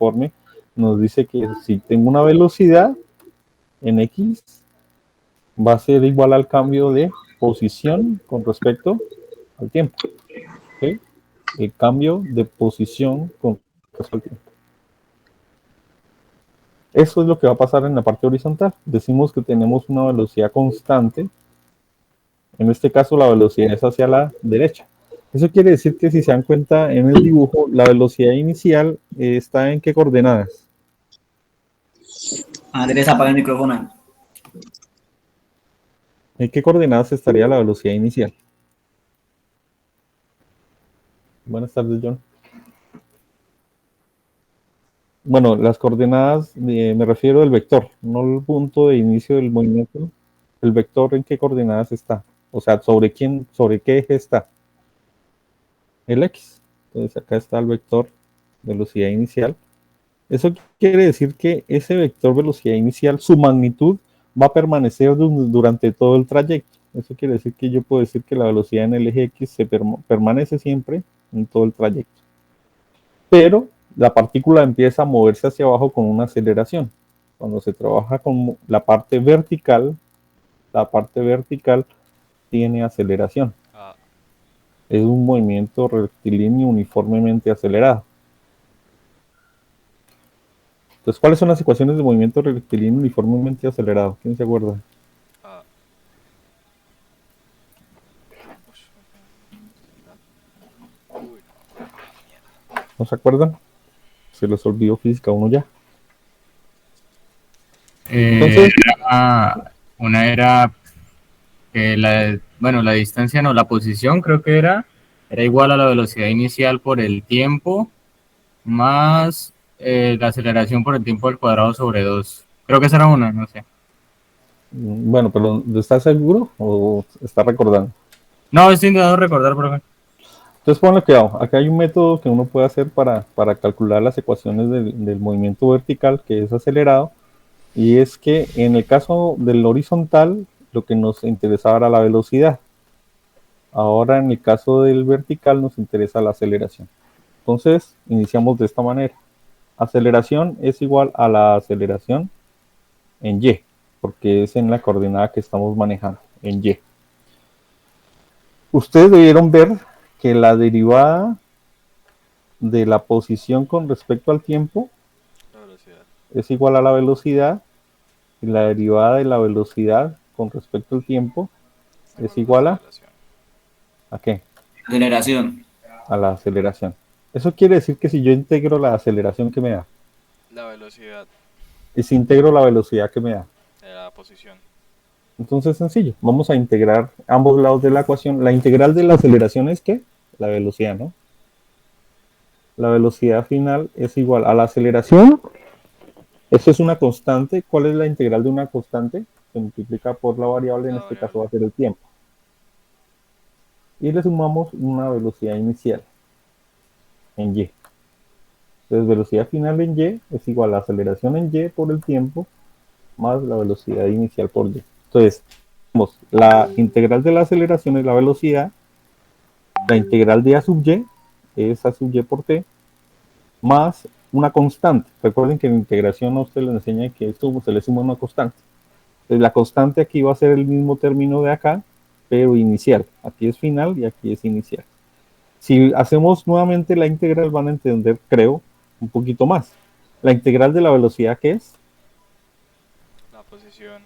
uniforme nos dice que si tengo una velocidad en X, va a ser igual al cambio de posición con respecto al tiempo. ¿Okay? El cambio de posición con respecto al tiempo. Eso es lo que va a pasar en la parte horizontal. Decimos que tenemos una velocidad constante. En este caso la velocidad es hacia la derecha. Eso quiere decir que si se dan cuenta en el dibujo, la velocidad inicial está en qué coordenadas. Andrés, apaga el micrófono. ¿En qué coordenadas estaría la velocidad inicial? Buenas tardes, John. Bueno, las coordenadas, me refiero al vector, no el punto de inicio del movimiento. El vector, ¿en qué coordenadas está? O sea, ¿sobre qué eje está? El X. Entonces acá está el vector velocidad inicial. Eso quiere decir que ese vector velocidad inicial, su magnitud va a permanecer durante todo el trayecto. Eso quiere decir que yo puedo decir que la velocidad en el eje X permanece siempre en todo el trayecto. Pero la partícula empieza a moverse hacia abajo con una aceleración. Cuando se trabaja con la parte vertical tiene aceleración. Es un movimiento rectilíneo uniformemente acelerado. Entonces, ¿cuáles son las ecuaciones de movimiento rectilíneo uniformemente acelerado? ¿Quién se acuerda? ¿No se acuerdan? Se les olvidó física 1 ya. Entonces, una era que la distancia, no, la posición creo que era igual a la velocidad inicial por el tiempo más la aceleración por el tiempo al cuadrado sobre 2. Creo que esa era una, no sé. Bueno, pero ¿estás seguro o estás recordando? No, estoy intentando recordar, profe. Entonces ponle cuidado, acá hay un método que uno puede hacer para calcular las ecuaciones del movimiento vertical, que es acelerado, y es que en el caso del horizontal, lo que nos interesaba era la velocidad. Ahora en el caso del vertical nos interesa la aceleración. Entonces iniciamos de esta manera. Aceleración es igual a la aceleración en Y, porque es en la coordenada que estamos manejando, en Y. Ustedes debieron ver que la derivada de la posición con respecto al tiempo es igual a la velocidad, y la derivada de la velocidad con respecto al tiempo es igual ¿a qué? Aceleración. A la aceleración. Eso quiere decir que si yo integro la aceleración, ¿qué me da? La velocidad. Y si integro la velocidad, ¿qué me da? La posición. Entonces, sencillo. Vamos a integrar ambos lados de la ecuación. La integral de la aceleración es ¿qué? La velocidad, ¿no? La velocidad final es igual a la aceleración. Eso es una constante. ¿Cuál es la integral de una constante? Se multiplica por la variable, en este caso va a ser el tiempo. Y le sumamos una velocidad inicial en Y. Entonces, velocidad final en Y es igual a la aceleración en Y por el tiempo más la velocidad inicial por Y. Entonces, la integral de la aceleración es la velocidad, la integral de A sub Y es A sub Y por T, más una constante. Recuerden que en integración a usted le enseña que esto se le suma una constante. Entonces, la constante aquí va a ser el mismo término de acá, pero inicial. Aquí es final y aquí es inicial. Si hacemos nuevamente la integral, van a entender, creo, un poquito más. La integral de la velocidad, ¿qué es? La posición.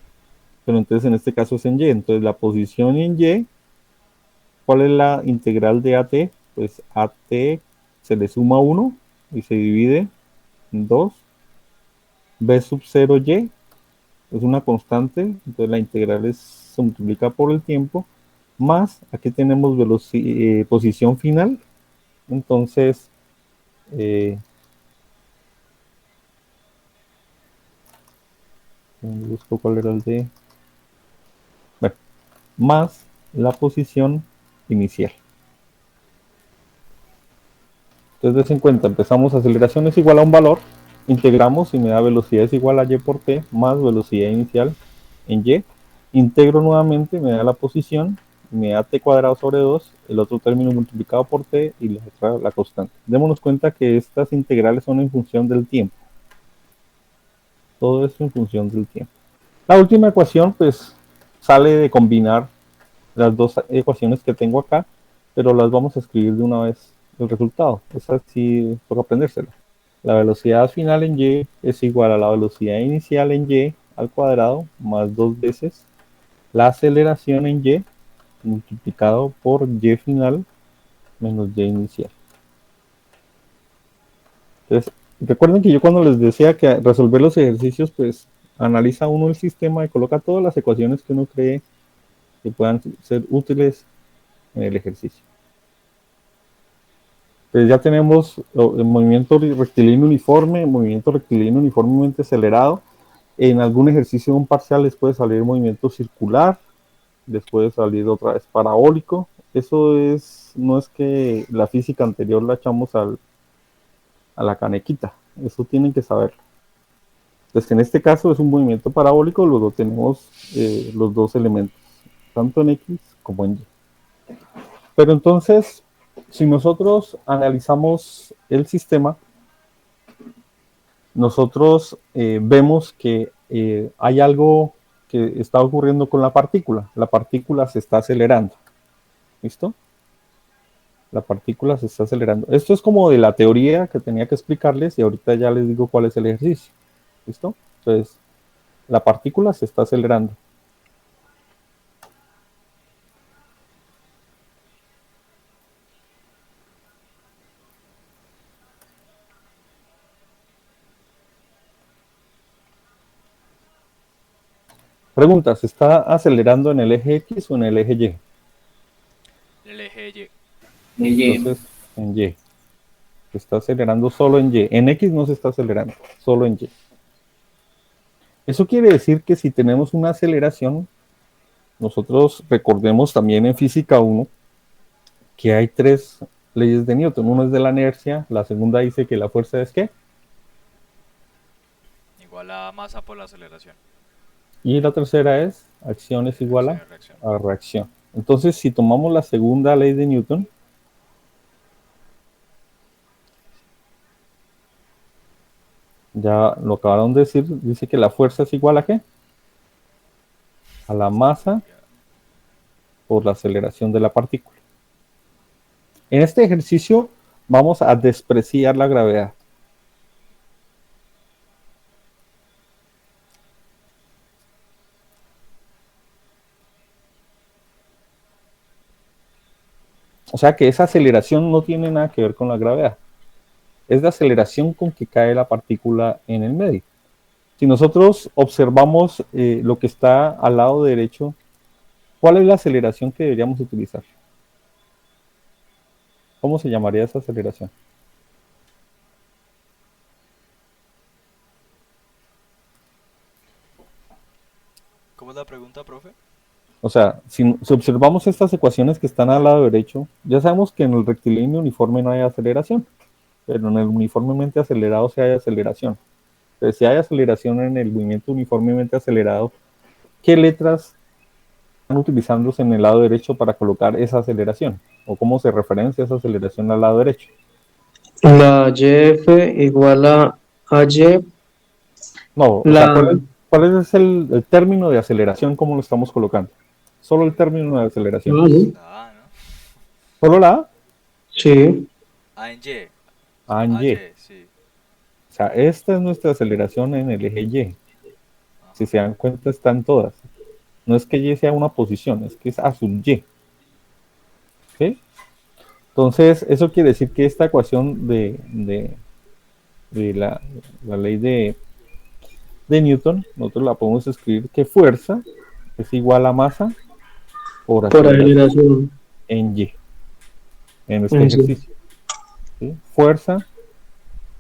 Pero entonces en este caso es en Y. Entonces la posición en Y, ¿cuál es la integral de AT? Pues AT se le suma 1 y se divide en 2. B sub 0Y es una constante, entonces la integral se multiplica por el tiempo, más aquí tenemos posición final. Entonces busco cuál era el de, bueno, más la posición inicial. Entonces, des en cuenta, empezamos, aceleración es igual a un valor, integramos y me da velocidad es igual a Y por T más velocidad inicial en Y. Integro nuevamente, me da la posición, me da t cuadrado sobre 2, el otro término multiplicado por t y la otra la constante. Démonos cuenta que estas integrales son en función del tiempo. Todo esto en función del tiempo. La última ecuación pues sale de combinar las dos ecuaciones que tengo acá, pero las vamos a escribir de una vez el resultado. Esa sí toca aprendérsela. La velocidad final en y es igual a la velocidad inicial en y al cuadrado más 2 veces la aceleración en y multiplicado por y final menos y inicial. Entonces, recuerden que yo cuando les decía que resolver los ejercicios, pues analiza uno el sistema y coloca todas las ecuaciones que uno cree que puedan ser útiles en el ejercicio. Pues ya tenemos el movimiento rectilíneo uniformemente acelerado. En algún ejercicio de un parcial les puede salir movimiento circular, les puede salir otra vez parabólico. Eso no es que la física anterior la echamos a la canequita, eso tienen que saberlo. Entonces en este caso es un movimiento parabólico, luego tenemos los dos elementos, tanto en X como en Y. Pero entonces, si nosotros analizamos el sistema, nosotros vemos que hay algo que está ocurriendo con la partícula. La partícula se está acelerando. ¿Listo? La partícula se está acelerando. Esto es como de la teoría que tenía que explicarles y ahorita ya les digo cuál es el ejercicio. ¿Listo? Entonces, la partícula se está acelerando. Pregunta, ¿se está acelerando en el eje X o en el eje Y? El eje Y. Entonces, en Y. Se está acelerando solo en Y. En X no se está acelerando, solo en Y. Eso quiere decir que si tenemos una aceleración, nosotros recordemos también en física 1 que hay 3 leyes de Newton. Una es de la inercia, la segunda dice que la fuerza es ¿qué? Igual a masa por la aceleración. Y la tercera es acción es igual Acción y reacción. a reacción. Entonces, si tomamos la segunda ley de Newton, ya lo acabaron de decir, dice que la fuerza es igual a ¿qué? A la masa por la aceleración de la partícula. En este ejercicio vamos a despreciar la gravedad. O sea que esa aceleración no tiene nada que ver con la gravedad. Es la aceleración con que cae la partícula en el medio. Si nosotros observamos lo que está al lado derecho, ¿cuál es la aceleración que deberíamos utilizar? ¿Cómo se llamaría esa aceleración? ¿Cómo es la pregunta, profe? O sea, si observamos estas ecuaciones que están al lado derecho, ya sabemos que en el rectilíneo uniforme no hay aceleración, pero en el uniformemente acelerado sí hay aceleración. Entonces, si hay aceleración en el movimiento uniformemente acelerado, ¿qué letras están utilizándose en el lado derecho para colocar esa aceleración? ¿O cómo se referencia esa aceleración al lado derecho? La YF igual a Y. No, o sea, ¿cuál es el término de aceleración? ¿Cómo lo estamos colocando? Solo el término de aceleración. ¿no? La A, ¿no? ¿Solo la A? Sí. A en Y. A en A Y. sí. O sea, esta es nuestra aceleración en el eje Y. Si se dan cuenta, están todas. No es que Y sea una posición, es que es a sub Y. ¿Ok? Entonces, eso quiere decir que esta ecuación de la ley de Newton, nosotros la podemos escribir que fuerza es igual a masa por Por aceleración aceleración. en Y, en este En sí. ejercicio. ¿Sí? Fuerza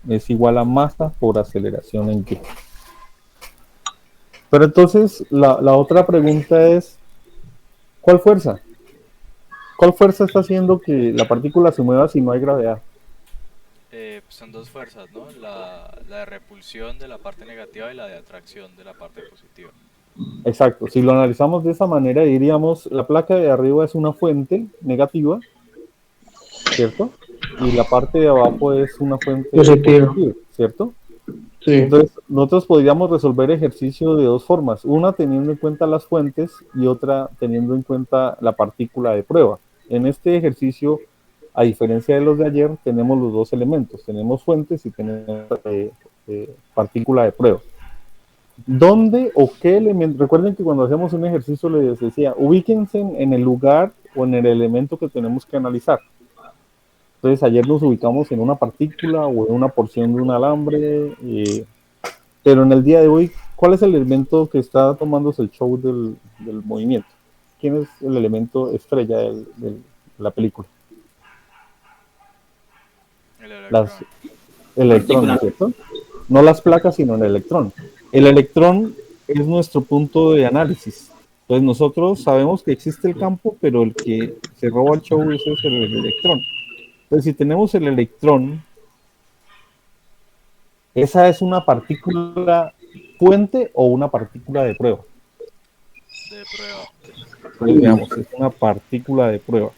es igual a masa por aceleración en Y. Pero entonces, la otra pregunta es, ¿cuál fuerza? ¿Cuál fuerza está haciendo que la partícula se mueva si no hay gravedad? Son dos fuerzas, ¿no? La de repulsión de la parte negativa y la de atracción de la parte positiva. Exacto, si lo analizamos de esa manera, diríamos, la placa de arriba es una fuente negativa, ¿cierto? Y la parte de abajo es una fuente Positivo. positiva, ¿cierto? Sí. Entonces, nosotros podríamos resolver ejercicio de dos formas, una teniendo en cuenta las fuentes y otra teniendo en cuenta la partícula de prueba. En este ejercicio, a diferencia de los de ayer, tenemos los dos elementos, tenemos fuentes y tenemos partícula de prueba. ¿Dónde o qué elemento? Recuerden que cuando hacemos un ejercicio les decía, ubíquense en el lugar o en el elemento que tenemos que analizar. Entonces ayer nos ubicamos en una partícula o en una porción de un alambre, pero en el día de hoy, ¿cuál es el elemento que está tomándose el show del movimiento? ¿Quién es el elemento estrella de la película? El electrón. El electrón, ¿no es cierto? No las placas, sino el electrón. El electrón es nuestro punto de análisis. Entonces nosotros sabemos que existe el campo, pero el que se roba el show ese es el electrón. Entonces si tenemos el electrón, ¿esa es una partícula fuente o una partícula de prueba? De prueba. Entonces, veamos, es una partícula de prueba.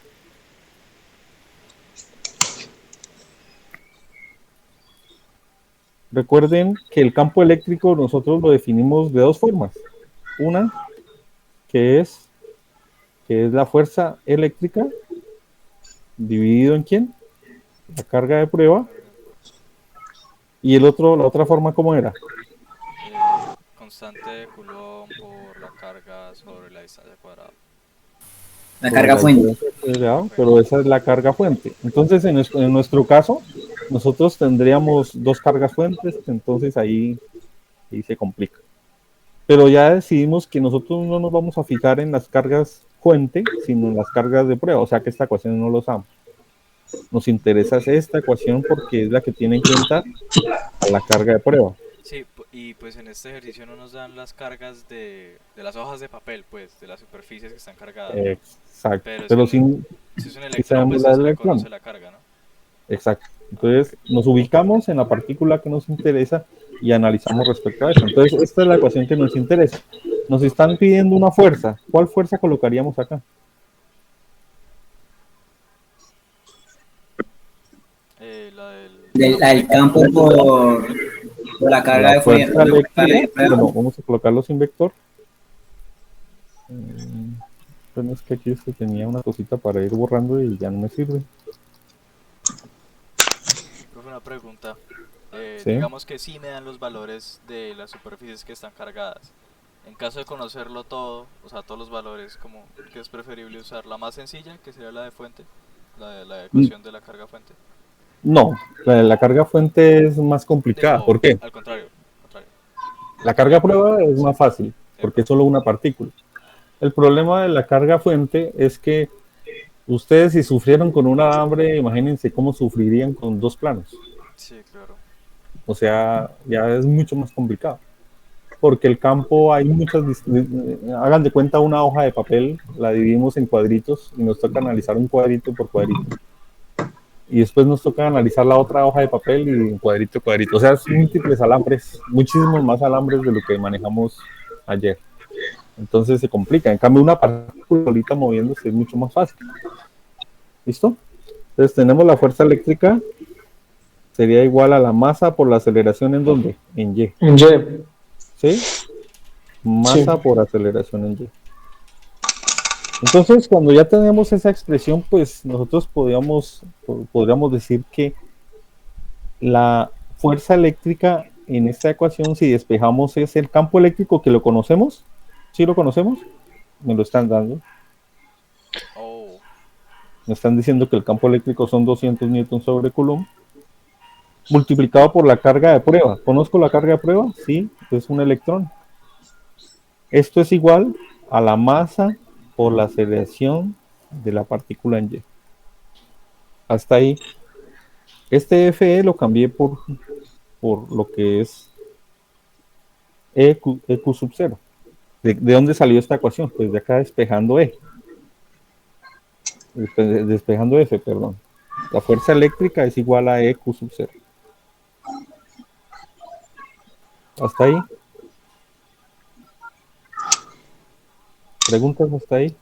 Recuerden que el campo eléctrico nosotros lo definimos de dos formas. Una, que es la fuerza eléctrica, dividido en ¿quién? La carga de prueba. Y la otra forma, ¿cómo era? Constante de Coulomb por la carga sobre la distancia cuadrada. La carga fuente. Pero esa es la carga fuente. Entonces, en nuestro caso, nosotros tendríamos dos cargas fuentes, entonces ahí se complica. Pero ya decidimos que nosotros no nos vamos a fijar en las cargas fuente, sino en las cargas de prueba, o sea que esta ecuación no lo usamos. Nos interesa esta ecuación porque es la que tiene en cuenta a la carga de prueba. Sí, y pues en este ejercicio no nos dan las cargas de las hojas de papel, pues, de las superficies que están cargadas. Exacto. Pero si es un electrón, pues se le conoce la carga, ¿no? Exacto. Entonces nos ubicamos en la partícula que nos interesa y analizamos respecto a eso. Entonces esta es la ecuación que nos interesa. Nos están pidiendo una fuerza. ¿Cuál fuerza colocaríamos acá? La del campo por la carga de fuerza eléctrica. prueba. Bueno, vamos a colocarlo sin vector. Bueno, es que aquí tenía una cosita para ir borrando y ya no me sirve. Una pregunta. ¿Sí? Digamos que sí me dan los valores de las superficies que están cargadas. En caso de conocerlo todo, o sea, todos los valores, como que es preferible usar la más sencilla, que sería la de fuente, la ecuación de la carga fuente. No, la carga fuente es más complicada. ¿Por qué? Al contrario. La carga prueba es más fácil, porque es solo una partícula. El problema de la carga fuente es que ustedes, si sufrieron con un alambre, imagínense cómo sufrirían con dos planos. Sí, claro. O sea, ya es mucho más complicado. Porque el campo hay muchas... Hagan de cuenta una hoja de papel, la dividimos en cuadritos y nos toca analizar un cuadrito por cuadrito. Y después nos toca analizar la otra hoja de papel y un cuadrito. O sea, es múltiples alambres, muchísimos más alambres de lo que manejamos ayer. Entonces se complica. En cambio, una partícula moviéndose es mucho más fácil. ¿Listo? Entonces tenemos la fuerza eléctrica, sería igual a la masa por la aceleración ¿en dónde? En Y. En Y. ¿Sí? Masa por aceleración en Y. Entonces, cuando ya tenemos esa expresión, pues nosotros podríamos decir que la fuerza eléctrica en esta ecuación, si despejamos, es el campo eléctrico que lo conocemos. ¿Sí lo conocemos? Me lo están dando. Me están diciendo que el campo eléctrico son 200 newtons sobre Coulomb, multiplicado por la carga de prueba. ¿Conozco la carga de prueba? Sí, es un electrón. Esto es igual a la masa por la aceleración de la partícula en Y. Hasta ahí. Este Fe lo cambié por lo que es EQ sub 0. ¿De dónde salió esta ecuación? Pues de acá despejando despejando F, perdón. La fuerza eléctrica es igual a EQ sub 0. Hasta ahí. ¿Preguntas hasta ahí?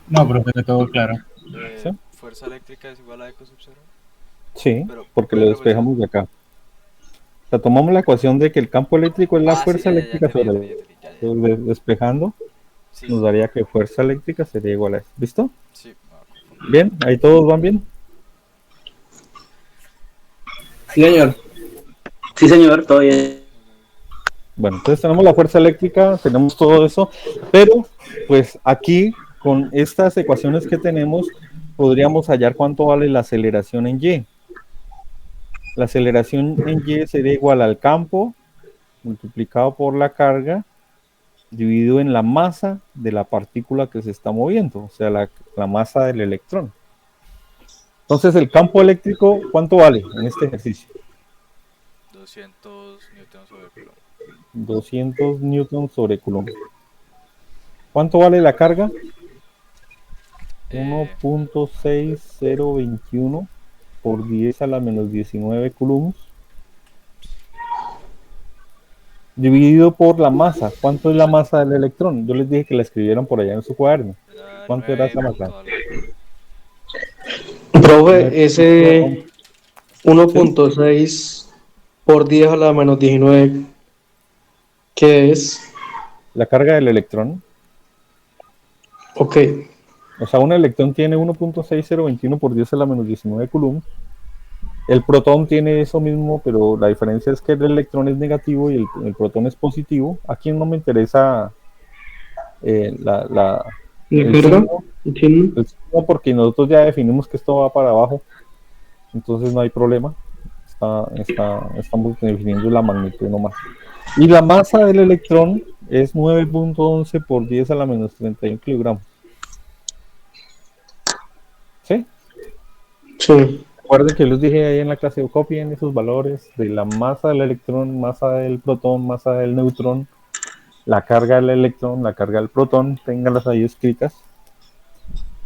No, profe, que todo claro. ¿Sí? Fuerza eléctrica es igual a eco sub cero. Sí, Pero, porque ¿puede lo repetir? despejamos de acá. O sea, tomamos la ecuación de que el campo eléctrico es la Sí, fuerza ya eléctrica entendí, sobre ya el... entendí, ya. Entonces, despejando Sí, nos daría que fuerza eléctrica sería igual a esto. ¿Listo? sí, me va a confundir. Bien, ahí todos van bien. Sí, señor. Sí, señor, todo bien. Bueno, entonces tenemos la fuerza eléctrica, tenemos todo eso, pero pues aquí con estas ecuaciones que tenemos podríamos hallar cuánto vale la aceleración en Y. La aceleración en Y sería igual al campo multiplicado por la carga dividido en la masa de la partícula que se está moviendo, o sea, la masa del electrón. Entonces, el campo eléctrico, ¿cuánto vale en este ejercicio? 200 newtons sobre Coulomb. 200 newtons sobre Coulomb. ¿Cuánto vale la carga? 1.6021 por 10 a la menos 19 coulombs dividido por la masa. ¿Cuánto es la masa del electrón? Yo les dije que la escribieran por allá en su cuaderno. Era ¿Cuánto era esa 9 masa? punto algo. Profe, ese 1.6 por 10 a la menos 19, ¿qué es? La carga del electrón. Ok, O sea, un electrón tiene 1.6021 por 10 a la menos 19 coulombs. El protón tiene eso mismo, pero la diferencia es que el electrón es negativo y el protón es positivo. Aquí no me interesa el ¿la signo, carga? ¿Entiendo? el signo, porque nosotros ya definimos que esto va para abajo, entonces no hay problema. Estamos definiendo la magnitud nomás. Y la masa del electrón es 9.11 por 10 a la menos 31 kilogramos. ¿Sí? Sí. Recuerden que les dije ahí en la clase, copien esos valores de la masa del electrón, masa del protón, masa del neutrón, la carga del electrón, la carga del protón, ténganlas ahí escritas.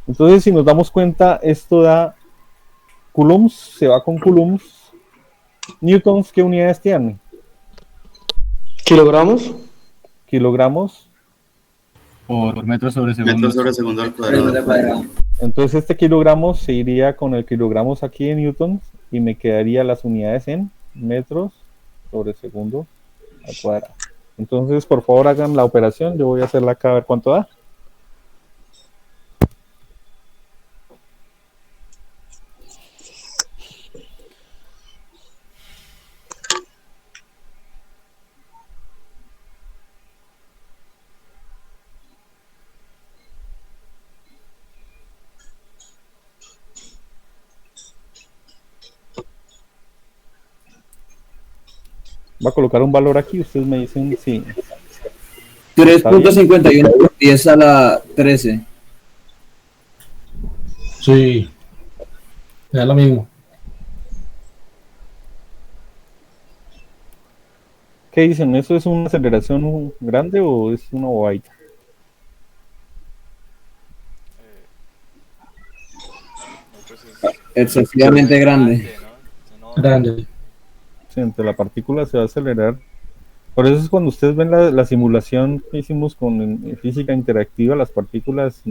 Entonces, si nos damos cuenta, esto da coulombs, se va con coulombs. Newtons, ¿qué unidades tienen? ¿Kilogramos? Kilogramos. Por metros sobre segundo. Metros sobre segundo al Metros cuadrado. al cuadrado. Entonces, este kilogramos se iría con el kilogramos aquí en newtons y me quedaría las unidades en metros sobre segundo al cuadrado. Entonces, por favor, hagan la operación. Yo voy a hacerla acá a ver cuánto da. Va a colocar un valor aquí. Ustedes me dicen si 3.51 por 10 a la 13. Sí, es lo mismo. ¿Qué dicen? ¿Eso es una aceleración grande o es una bobadita? No, pues Excesivamente grande. ¿no? Grande. Sí, entre la partícula se va a acelerar. Por eso es cuando ustedes ven la simulación que hicimos con física interactiva, las partículas,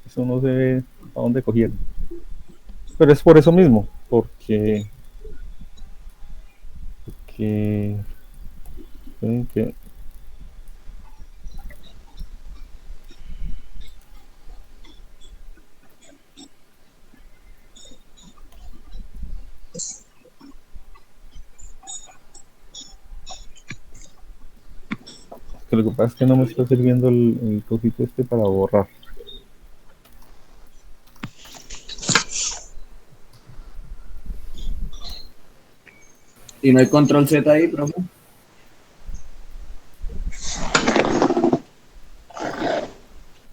eso no se ve a dónde cogieron. Pero es por eso mismo, porque que lo que pasa es que no me está sirviendo el cosito este para borrar. ¿Y no hay control Z ahí, profe?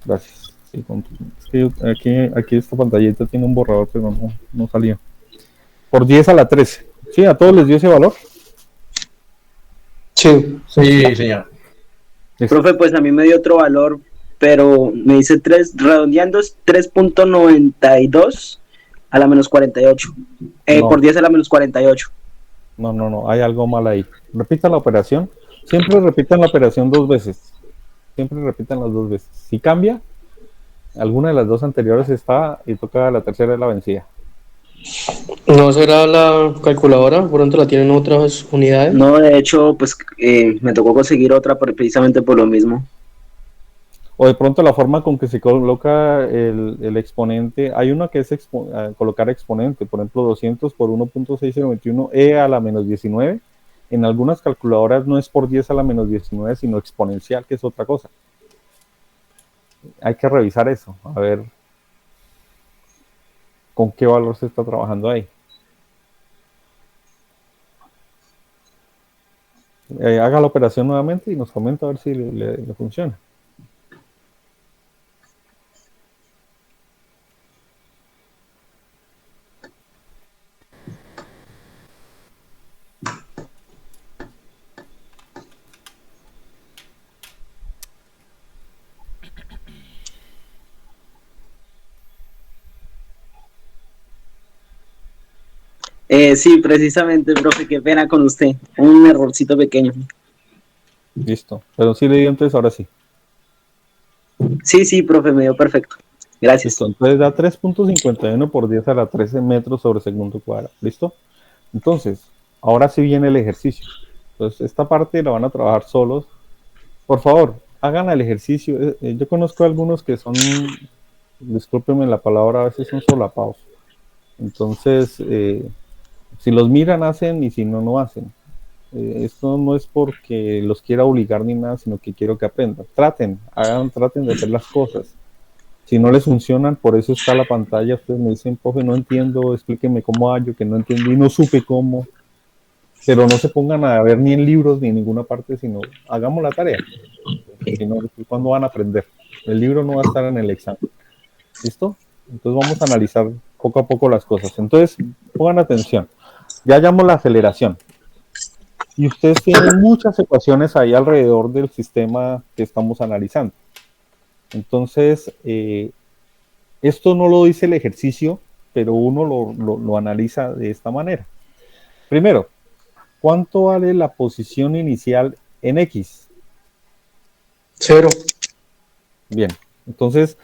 Gracias. Sí, es que aquí esta pantallita tiene un borrador, pero no salía. Por 10 a la 13. ¿Sí? ¿A todos les dio ese valor? Sí. Sí, señor. Profe, pues a mí me dio otro valor pero me dice 3, redondeando es 3.92 a la menos 48. No. Por 10 a la menos 48. No, hay algo mal ahí. Repita la operación. Siempre repitan la operación 2 veces. Siempre repitan las 2 veces. Si cambia, alguna de las 2 anteriores está y toca la tercera es la vencida. ¿No será la calculadora? ¿Pronto la tienen otras unidades? No, de hecho, pues me tocó conseguir otra precisamente por lo mismo. O de pronto la forma con que se coloca el exponente, hay una que es colocar exponente, por ejemplo 200 por 1.6021 e a la menos 19. En algunas calculadoras no es por 10 a la menos 19, sino exponencial, que es otra cosa. Hay que revisar eso, a ver con qué valor se está trabajando ahí. Haga la operación nuevamente y nos comenta a ver si le funciona. Sí, precisamente, profe, qué pena con usted. Un errorcito pequeño. Listo, pero sí le dio entonces, ahora sí. Sí, profe, me dio perfecto. Gracias. Listo, entonces da 3.51 por 10 a la 13 metros sobre segundo cuadrado. ¿Listo? Entonces, ahora sí viene el ejercicio. Entonces, esta parte la van a trabajar solos. Por favor, hagan el ejercicio. Yo conozco algunos que son, discúlpenme la palabra, a veces son solapados. Entonces, si los miran, hacen, y si no, no hacen. Esto no es porque los quiera obligar ni nada, sino que quiero que aprendan. Traten de hacer las cosas. Si no les funcionan, por eso está la pantalla. Ustedes me dicen, profe, no entiendo, explíqueme cómo hallo, que no entendí, no supe cómo. Pero no se pongan a ver ni en libros ni en ninguna parte, sino hagamos la tarea. Si no, ¿cuándo van a aprender? El libro no va a estar en el examen. ¿Listo? Entonces vamos a analizar poco a poco las cosas. Entonces, pongan atención. Ya hallamos la aceleración. Y ustedes tienen muchas ecuaciones ahí alrededor del sistema que estamos analizando. Entonces, esto no lo dice el ejercicio, pero uno lo analiza de esta manera. Primero, ¿cuánto vale la posición inicial en X? 0. Bien, entonces,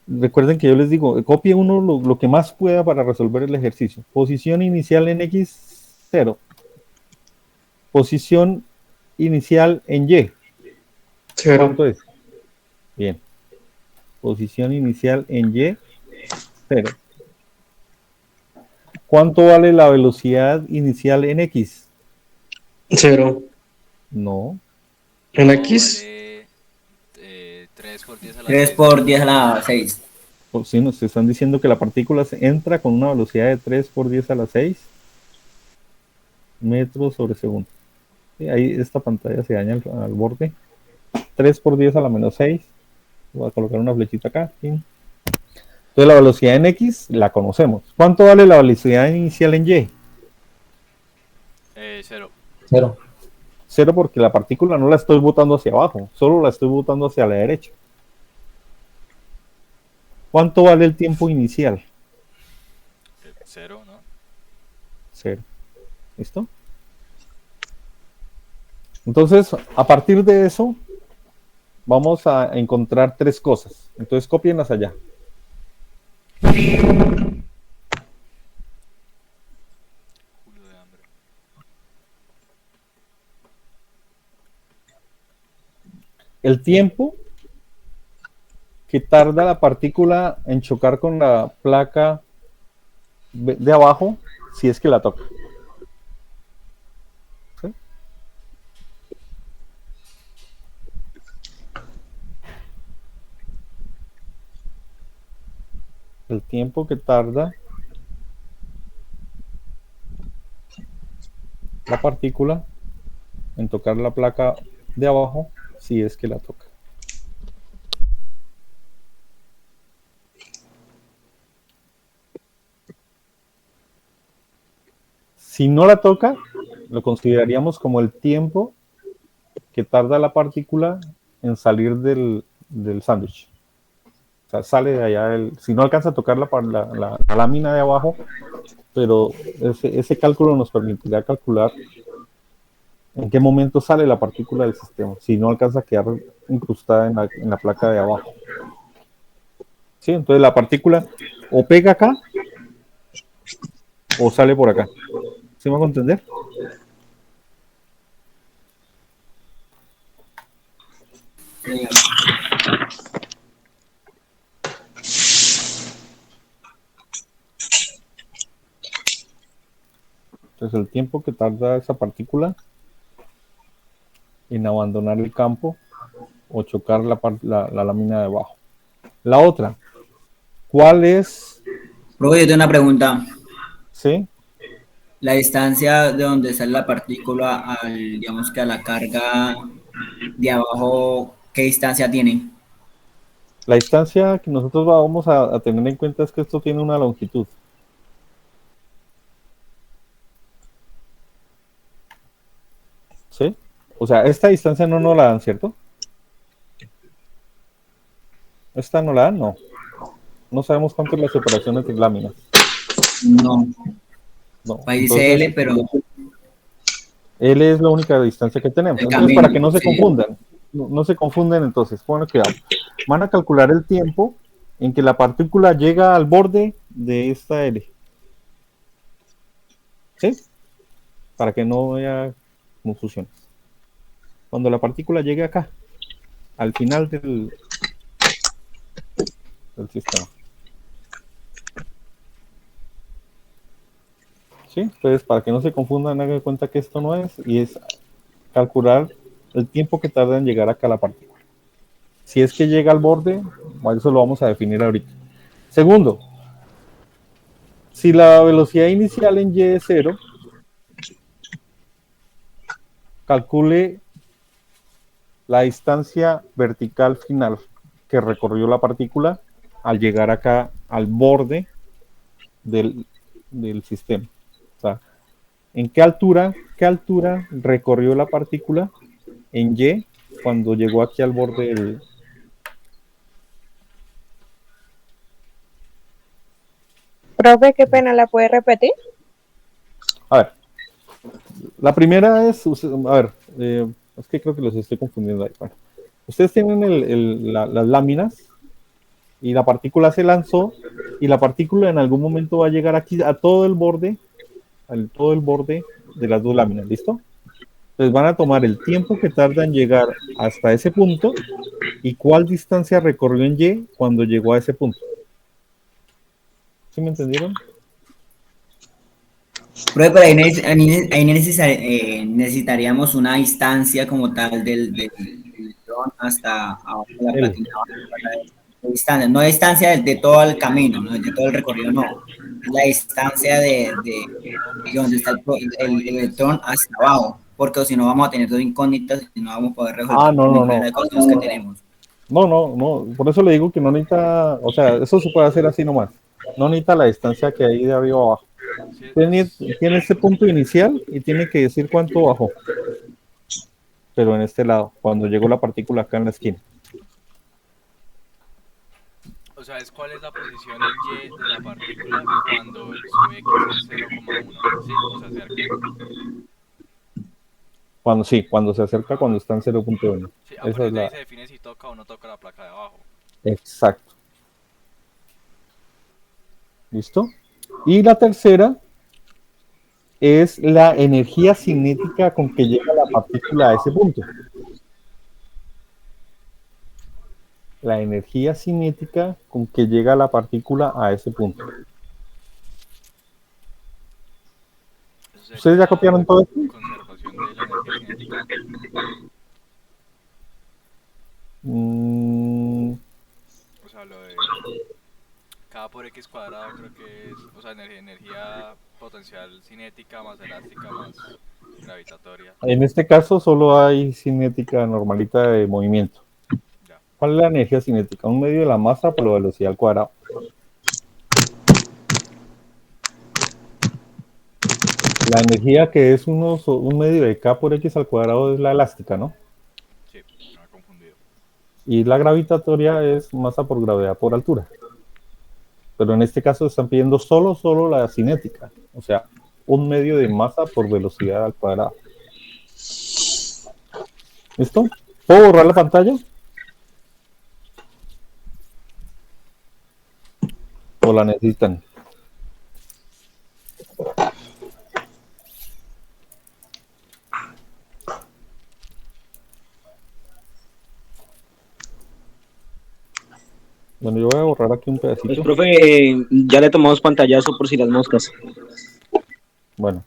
recuerden que yo les digo, copie uno lo que más pueda para resolver el ejercicio. Posición inicial en X, 0. Posición inicial en Y. 0. ¿Cuánto es? Bien. Posición inicial en Y, 0. ¿Cuánto vale la velocidad inicial en X? 0. No. En X. Vale, 3 por 10 a la 3 6. por 10 a la 6. O si nos están diciendo que la partícula entra con una velocidad de 3 por 10 a la 6 metros sobre segundo. Sí, ahí esta pantalla se daña al borde. 3 por 10 a la menos 6. Voy a colocar una flechita acá. ¿Sí? Entonces la velocidad en X la conocemos. ¿Cuánto vale la velocidad inicial en Y? 0. 0. 0 porque la partícula no la estoy botando hacia abajo, solo la estoy botando hacia la derecha. ¿Cuánto vale el tiempo inicial? 0, ¿no? 0. ¿Listo? Entonces, a partir de eso, vamos a encontrar 3 cosas. Entonces, cópienlas allá. Culo de hambre. El tiempo que tarda la partícula en chocar con la placa de abajo, si es que la toca. ¿Sí? El tiempo que tarda la partícula en tocar la placa de abajo, si es que la toca. Si no la toca, lo consideraríamos como el tiempo que tarda la partícula en salir del del sándwich. O sea, sale de allá, si no alcanza a tocar la lámina de abajo, pero ese cálculo nos permitirá calcular en qué momento sale la partícula del sistema, si no alcanza a quedar incrustada en la placa de abajo. ¿Sí? Entonces la partícula o pega acá o sale por acá. ¿Sí me hago entender? Entonces el tiempo que tarda esa partícula en abandonar el campo o chocar la lámina de abajo. La otra, ¿cuál es? Profe, yo tengo una pregunta. ¿Sí? La distancia de donde sale la partícula digamos que a la carga de abajo, ¿qué distancia tiene? La distancia que nosotros vamos a tener en cuenta es que esto tiene una longitud. ¿Sí? O sea, esta distancia no nos la dan, ¿cierto? ¿Esta no la dan? No. No sabemos cuánto es la separación entre láminas. No. No. Ahí dice L, pero L es la única distancia que tenemos. el Entonces, camino, para que no se sí. confundan, no se confunden, entonces, pongan cuidado. Van a calcular el tiempo en que la partícula llega al borde de esta L. ¿Sí? Para que no haya confusiones. Cuando la partícula llegue acá, al final del sistema. ¿Sí? Entonces, para que no se confundan, hagan cuenta que esto no es, y es calcular el tiempo que tarda en llegar acá la partícula. Si es que llega al borde, bueno, eso lo vamos a definir ahorita. Segundo, si la velocidad inicial en y es 0, calcule la distancia vertical final que recorrió la partícula al llegar acá al borde del sistema. O sea, ¿en qué altura recorrió la partícula en y cuando llegó aquí al borde del... Profe, qué pena, ¿la puede repetir? A ver, la primera es, a ver, es que creo que los estoy confundiendo ahí. Bueno, ustedes tienen las láminas y la partícula se lanzó y la partícula en algún momento va a llegar aquí a todo el borde de las dos láminas, ¿listo? Entonces van a tomar el tiempo que tarda en llegar hasta ese punto y cuál distancia recorrió en y cuando llegó a ese punto. ¿Sí me entendieron? Pero ahí necesitaríamos una distancia como tal del electrón hasta abajo de la platina. Distancia, no distancia de todo el camino, ¿no? De todo el recorrido, no. La distancia de donde está el electrón hasta abajo, porque si no vamos a tener dos incógnitas y no vamos a poder resolver las ecuaciones que tenemos. No, por eso le digo que no necesita, o sea, eso se puede hacer así nomás. No necesita la distancia que hay de arriba abajo. Tiene ese punto inicial y tiene que decir cuánto bajó. Pero en este lado, cuando llegó la partícula acá en la esquina. O sea, ¿cuál es la posición en y de la partícula cuando su x es 0,1? Sí, o sea, cerca. Cuando se acerca, cuando está en 0.1. Sí, a partir de ahí se define si toca o no toca la placa de abajo. Exacto. ¿Listo? Y la tercera es la energía cinética con que llega la partícula a ese punto. La energía cinética con que llega la partícula a ese punto. ¿Ustedes ya copiaron todo esto? Conservación de la energía cinética. O sea, lo de K por X cuadrado creo que es, o sea, energía potencial cinética más elástica más gravitatoria. En este caso solo hay cinética normalita de movimiento. Ya. ¿Cuál es la energía cinética? Un medio de la masa por la velocidad al cuadrado. La energía que es un medio de K por X al cuadrado es la elástica, ¿no? Sí, me ha confundido. Y la gravitatoria es masa por gravedad por altura. Pero en este caso están pidiendo solo la cinética, o sea, un medio de masa por velocidad al cuadrado. ¿Listo? ¿Puedo borrar la pantalla? ¿O la necesitan? Bueno, yo voy a borrar aquí un Pues, pedacito. profe, ya le tomamos pantallazo por si las moscas. Bueno.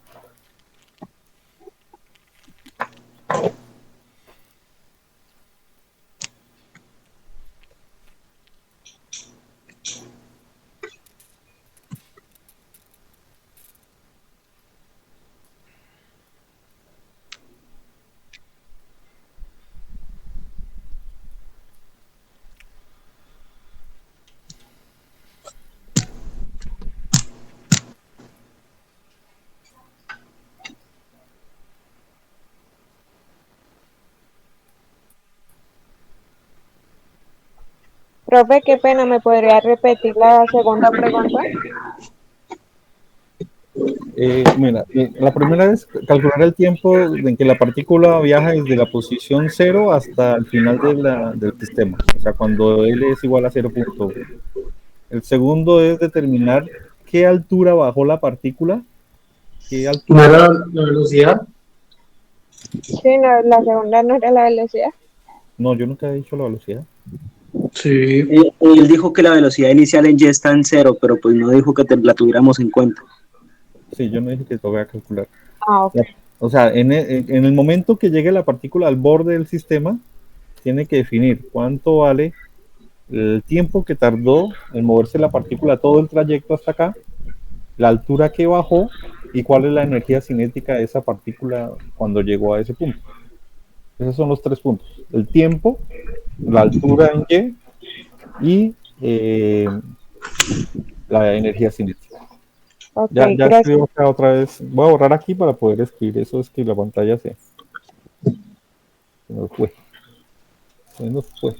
Profe, qué pena, ¿me podría repetir la segunda pregunta? Mira, la primera es calcular el tiempo en que la partícula viaja desde la posición 0 hasta el final del sistema, o sea, cuando L es igual a 0. El segundo es determinar qué altura bajó la partícula, qué ¿No altura... era la velocidad? Sí, no, la segunda no era la velocidad. No, yo nunca he dicho la velocidad. Sí. Él dijo que la velocidad inicial en Y está en 0, pero pues no dijo que la tuviéramos en cuenta. Sí, yo no dije que lo voy a calcular. Ah, ok. O sea, en el momento que llegue la partícula al borde del sistema, tiene que definir cuánto vale el tiempo que tardó en moverse la partícula todo el trayecto hasta acá, la altura que bajó y cuál es la energía cinética de esa partícula cuando llegó a ese punto. Esos son los 3 puntos. El tiempo, la altura en Y la energía cinética. Ok, Ya gracias. escribo acá otra vez. Voy a borrar aquí para poder escribir. Eso es que la pantalla se nos fue. Se nos fue.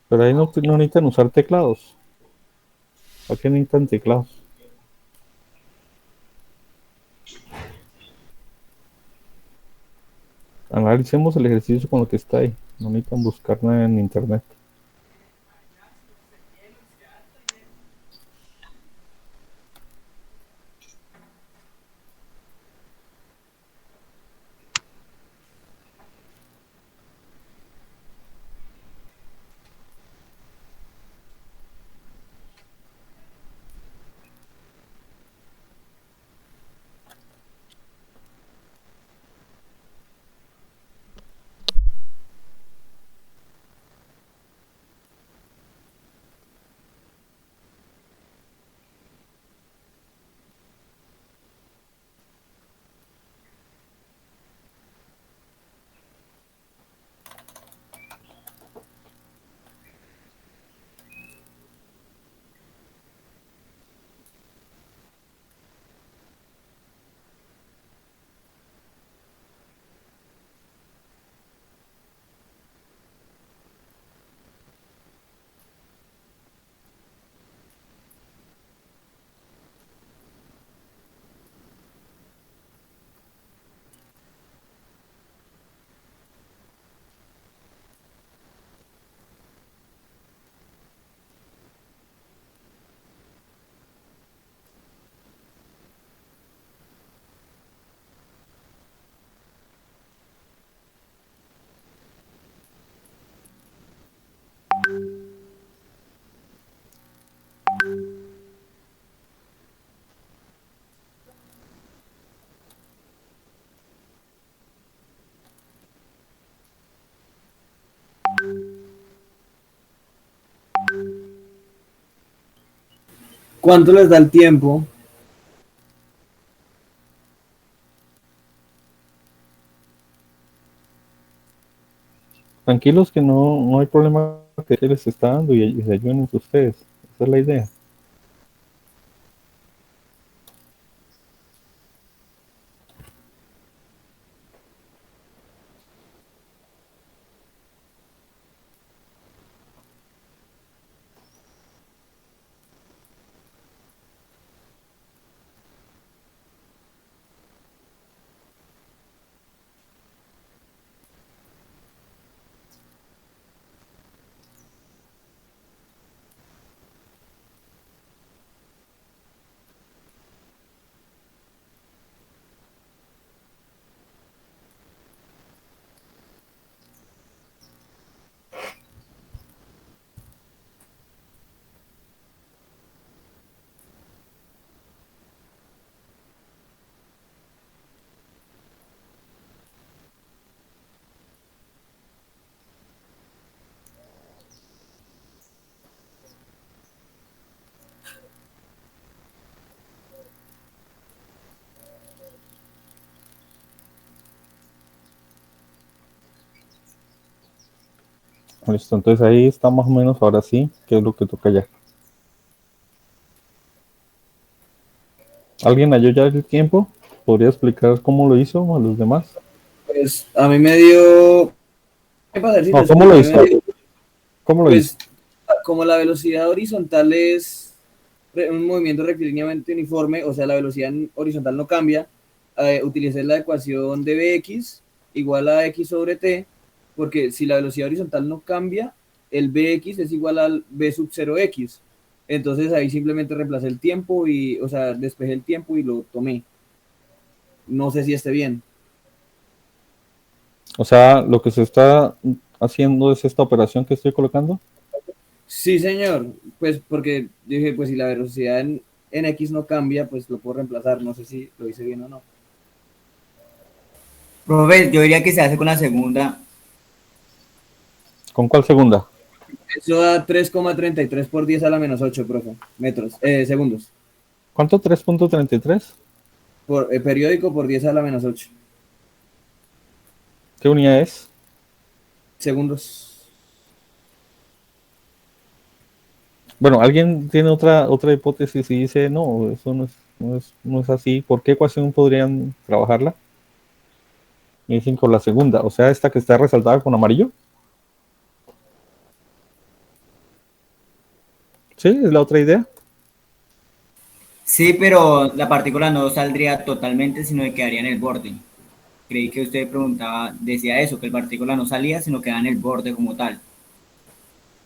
Pero ahí no necesitan usar teclados. ¿Para qué necesitan teclados? Analicemos el ejercicio con lo que está ahí. No necesitan buscar nada en internet. ¿Cuánto les da el tiempo? Tranquilos que no hay problema que les está dando y se ayuden entre ustedes. Esa es la idea. Listo, entonces ahí está más o menos ahora sí, qué es lo que toca ya. ¿Alguien halló ya el tiempo? ¿Podría explicar cómo lo hizo a los demás? Pues a mí me dio... ¿Qué pasa? No, ¿cómo lo hizo? ¿Cómo lo hizo? Pues como la velocidad horizontal es un movimiento rectilíneamente uniforme, o sea, la velocidad horizontal no cambia, utilicé la ecuación de Bx igual a x sobre t, porque si la velocidad horizontal no cambia, el Bx es igual al B sub 0x. Entonces ahí simplemente reemplacé el tiempo y, o sea, despejé el tiempo y lo tomé. No sé si esté bien. O sea, lo que se está haciendo es esta operación que estoy colocando. Sí, señor. Pues porque dije, pues si la velocidad en X no cambia, pues lo puedo reemplazar. No sé si lo hice bien o no. Profe, yo diría que se hace con la segunda. ¿Con cuál segunda? Eso da 3,33 por 10 a la menos 8, profe. Metros, segundos. ¿Cuánto? 3.33. Por periódico por 10 a la menos 8. ¿Qué unidad es? Segundos. Bueno, ¿alguien tiene otra hipótesis y dice, no, eso no es así? ¿Por qué ecuación podrían trabajarla? Me dicen con la segunda, o sea, esta que está resaltada con amarillo. Sí, es la otra idea. Sí, pero la partícula no saldría totalmente, sino que quedaría en el borde. Creí que usted preguntaba, decía eso, que la partícula no salía, sino quedaba en el borde como tal.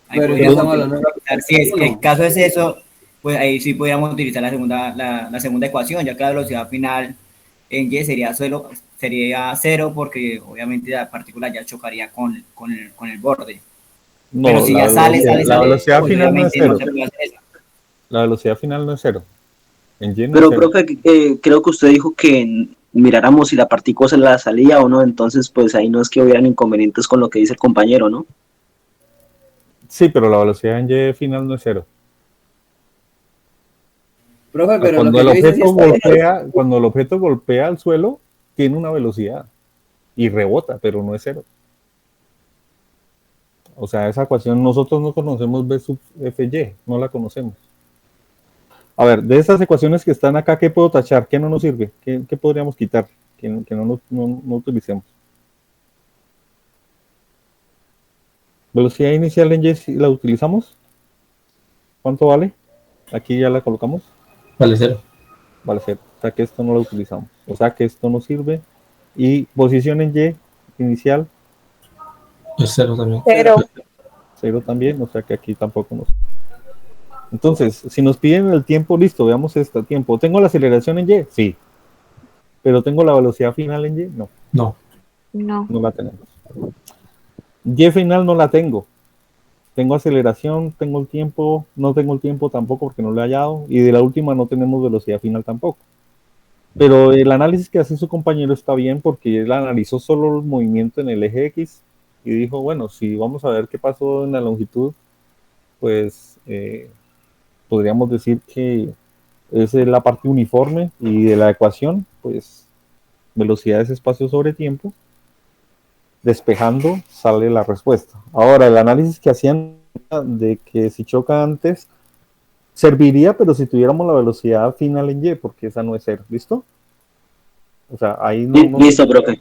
Ahí Pero ya podríamos estamos hablando de utilizar, si es que el caso es eso, pues ahí sí podríamos utilizar la segunda ecuación, ya que la velocidad final en Y sería cero, porque obviamente la partícula ya chocaría con el borde. Pero No, si ya sale, la velocidad pues final no es obviamente no cero. se puede hacer eso. La velocidad final no es cero. En Y no es Pero, cero. profe, creo que usted dijo que miráramos si la partícula se la salía o no, entonces pues ahí no es que hubieran inconvenientes con lo que dice el compañero, ¿no? Sí, pero la velocidad en Y final no es cero. Profe, pero lo Cuando que el yo hice sí objeto está bien. cuando el objeto golpea al suelo, tiene una velocidad y rebota, pero no es cero. O sea, esa ecuación nosotros no conocemos B sub Fy, no la conocemos. A ver, de esas ecuaciones que están acá, ¿qué puedo tachar? ¿Qué no nos sirve? ¿Qué podríamos quitar? Que no utilicemos. Velocidad inicial en Y, ¿sí la utilizamos? ¿Cuánto vale? Aquí ya la colocamos. Vale, cero. Vale, cero. O sea que esto no lo utilizamos. O sea que esto no sirve. Y posición en Y inicial, Es cero también. Cero. cero también. O sea que aquí tampoco nos. Entonces, si nos piden el tiempo, listo, veamos este tiempo. ¿Tengo la aceleración en Y? Sí. ¿Pero tengo la velocidad final en Y? No. No. No. No la tenemos. Y final no la tengo. Tengo aceleración, tengo el tiempo, no tengo el tiempo tampoco porque no lo he hallado. Y de la última no tenemos velocidad final tampoco. Pero el análisis que hace su compañero está bien porque él analizó solo el movimiento en el eje X y dijo, bueno, si vamos a ver qué pasó en la longitud, pues podríamos decir que es la parte uniforme y de la ecuación, pues velocidad es espacio sobre tiempo. Despejando sale la respuesta. Ahora, el análisis que hacían de que si choca antes serviría, pero si tuviéramos la velocidad final en Y, porque esa no es cero, ¿listo? O sea, ahí no Listo, profe.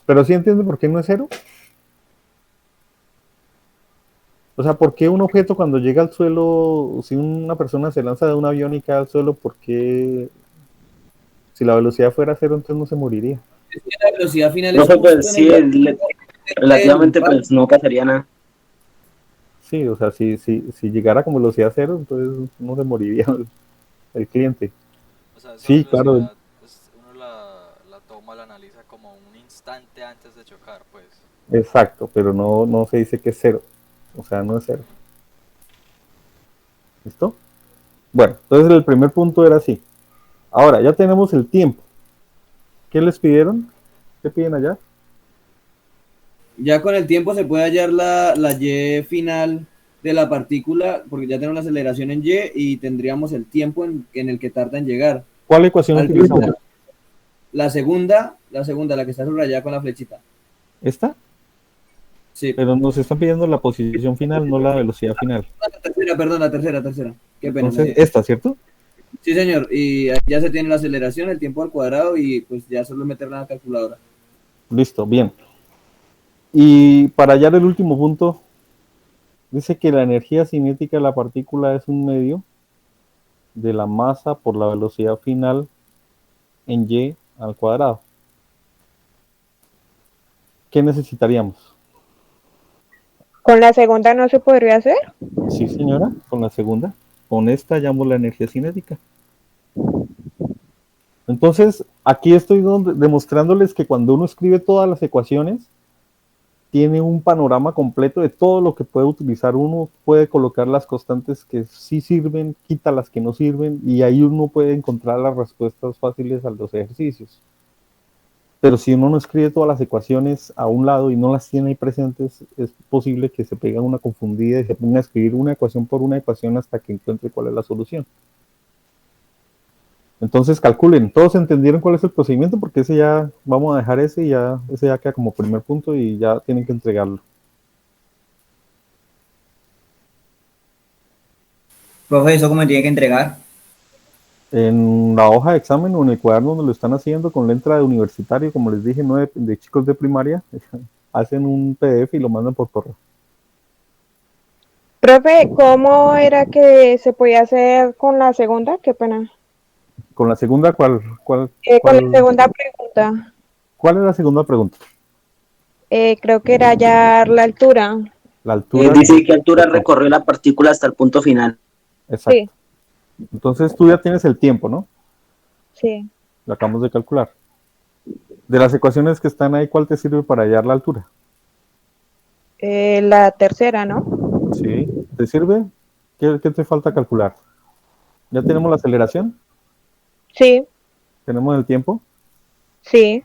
pero sí entiende por qué no es cero. O sea, ¿por qué un objeto cuando llega al suelo, si una persona se lanza de un avión y cae al suelo, por qué si la velocidad fuera cero, entonces no se moriría? Es que la velocidad final es Profe, justo pues en sí, el relativamente pues no pasaría nada. Sí, o sea, si llegara con velocidad cero, entonces no se moriría el cliente. O sea, esa Sí, claro, velocidad uno la toma, la analiza como un instante antes de chocar, pues. exacto, pero no se dice que es cero. O sea, no es cero. ¿Listo? Bueno, entonces el primer punto era así. Ahora, ya tenemos el tiempo. ¿Qué les pidieron? ¿Qué piden allá? Ya con el tiempo se puede hallar la Y final de la partícula, porque ya tenemos la aceleración en Y y tendríamos el tiempo en el que tarda en llegar. ¿Cuál ecuación utilizamos? La segunda, la que está subrayada con la flechita. ¿Esta? Sí. Pero nos están pidiendo la posición final, no la velocidad final. La tercera, perdón, la tercera. Qué pena. Entonces, esta, ¿cierto? Sí, señor. Y ahí ya se tiene la aceleración, el tiempo al cuadrado y pues ya solo meterla en la calculadora. Listo, bien. Y para hallar el último punto, dice que la energía cinética de la partícula es un medio de la masa por la velocidad final en Y al cuadrado. ¿Qué necesitaríamos? ¿Con la segunda no se podría hacer? Sí, señora, con la segunda. Con esta hallamos la energía cinética. Entonces, aquí estoy demostrándoles que cuando uno escribe todas las ecuaciones, tiene un panorama completo de todo lo que puede utilizar uno, puede colocar las constantes que sí sirven, quita las que no sirven, y ahí uno puede encontrar las respuestas fáciles a los ejercicios. Pero si uno no escribe todas las ecuaciones a un lado y no las tiene ahí presentes, es posible que se pegue una confundida y se ponga a escribir una ecuación por una ecuación hasta que encuentre cuál es la solución. Entonces calculen, todos entendieron cuál es el procedimiento, porque ese ya, vamos a dejar ese y ya, ese ya queda como primer punto y ya tienen que entregarlo. Profe, ¿eso cómo me tiene que entregar? En la hoja de examen o en el cuaderno donde lo están haciendo con letra de universitario, como les dije, no de chicos de primaria, hacen un PDF y lo mandan por correo. Profe, ¿cómo era que se podía hacer con la segunda? Qué pena. Con la segunda, Con la segunda pregunta. ¿Cuál es la segunda pregunta? Creo que era hallar la altura. La altura. Dice qué altura recorrió la partícula hasta el punto final. Exacto. Sí. Entonces tú ya tienes el tiempo, ¿no? Sí. Lo acabamos de calcular. De las ecuaciones que están ahí, ¿cuál te sirve para hallar la altura? La tercera, ¿no? Sí. ¿Te sirve? ¿Qué te falta calcular? ¿Ya tenemos la aceleración? Sí. ¿Tenemos el tiempo? Sí.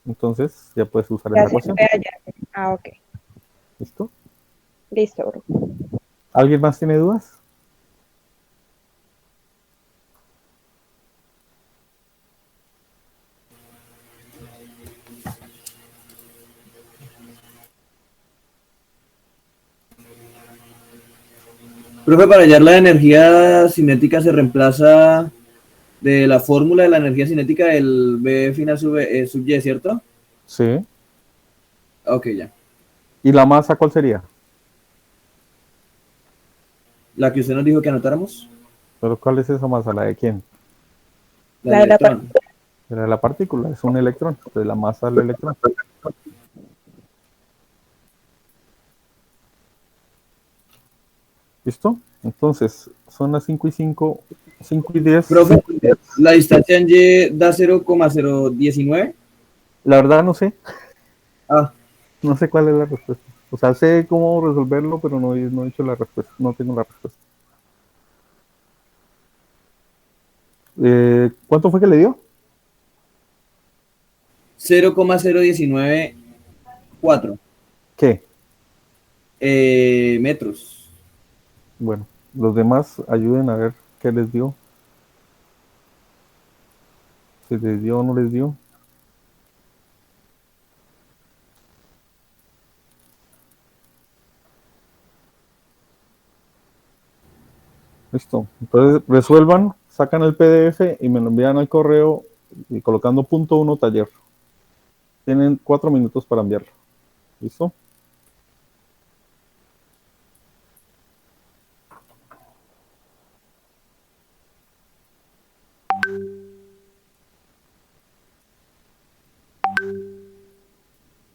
Entonces ya puedes usar Ya esa se ecuación. puede hallar. Ah, ok. ¿Listo? Listo, bro. ¿Alguien más tiene dudas? Profe, para hallar la energía cinética se reemplaza de la fórmula de la energía cinética el B final sub Y, ¿cierto? Sí. Ok, ya. ¿Y la masa cuál sería? La que usted nos dijo que anotáramos. ¿Pero cuál es esa masa? ¿La de quién? La del electrón. La de la partícula, es un electrón. Entonces la masa del electrón. ¿Listo? Entonces, son las 5 y 5, 5 y 10. Profe, ¿la distancia en Y da 0,019? La verdad no sé. Ah. No sé cuál es la respuesta. O sea, sé cómo resolverlo, pero no he hecho la respuesta. No tengo la respuesta. ¿Cuánto fue que le dio? 0,0194. ¿Qué? Metros. Bueno, Los demás ayuden a ver qué les dio. Si les dio o no les dio. Listo. Entonces resuelvan, sacan el PDF y me lo envían al correo y colocando .1 taller. Tienen 4 minutos para enviarlo. ¿Listo?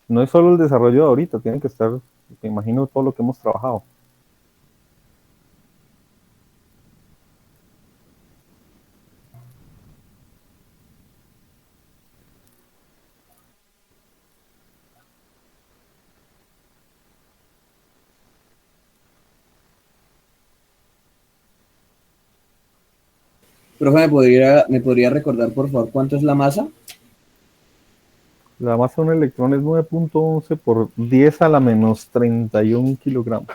No es solo el desarrollo de ahorita, tienen que estar, me imagino, todo lo que hemos trabajado. Profe, ¿me podría recordar, por favor, cuánto es la masa? La masa de un electrón es 9.11 por 10 a la menos 31 kilogramos.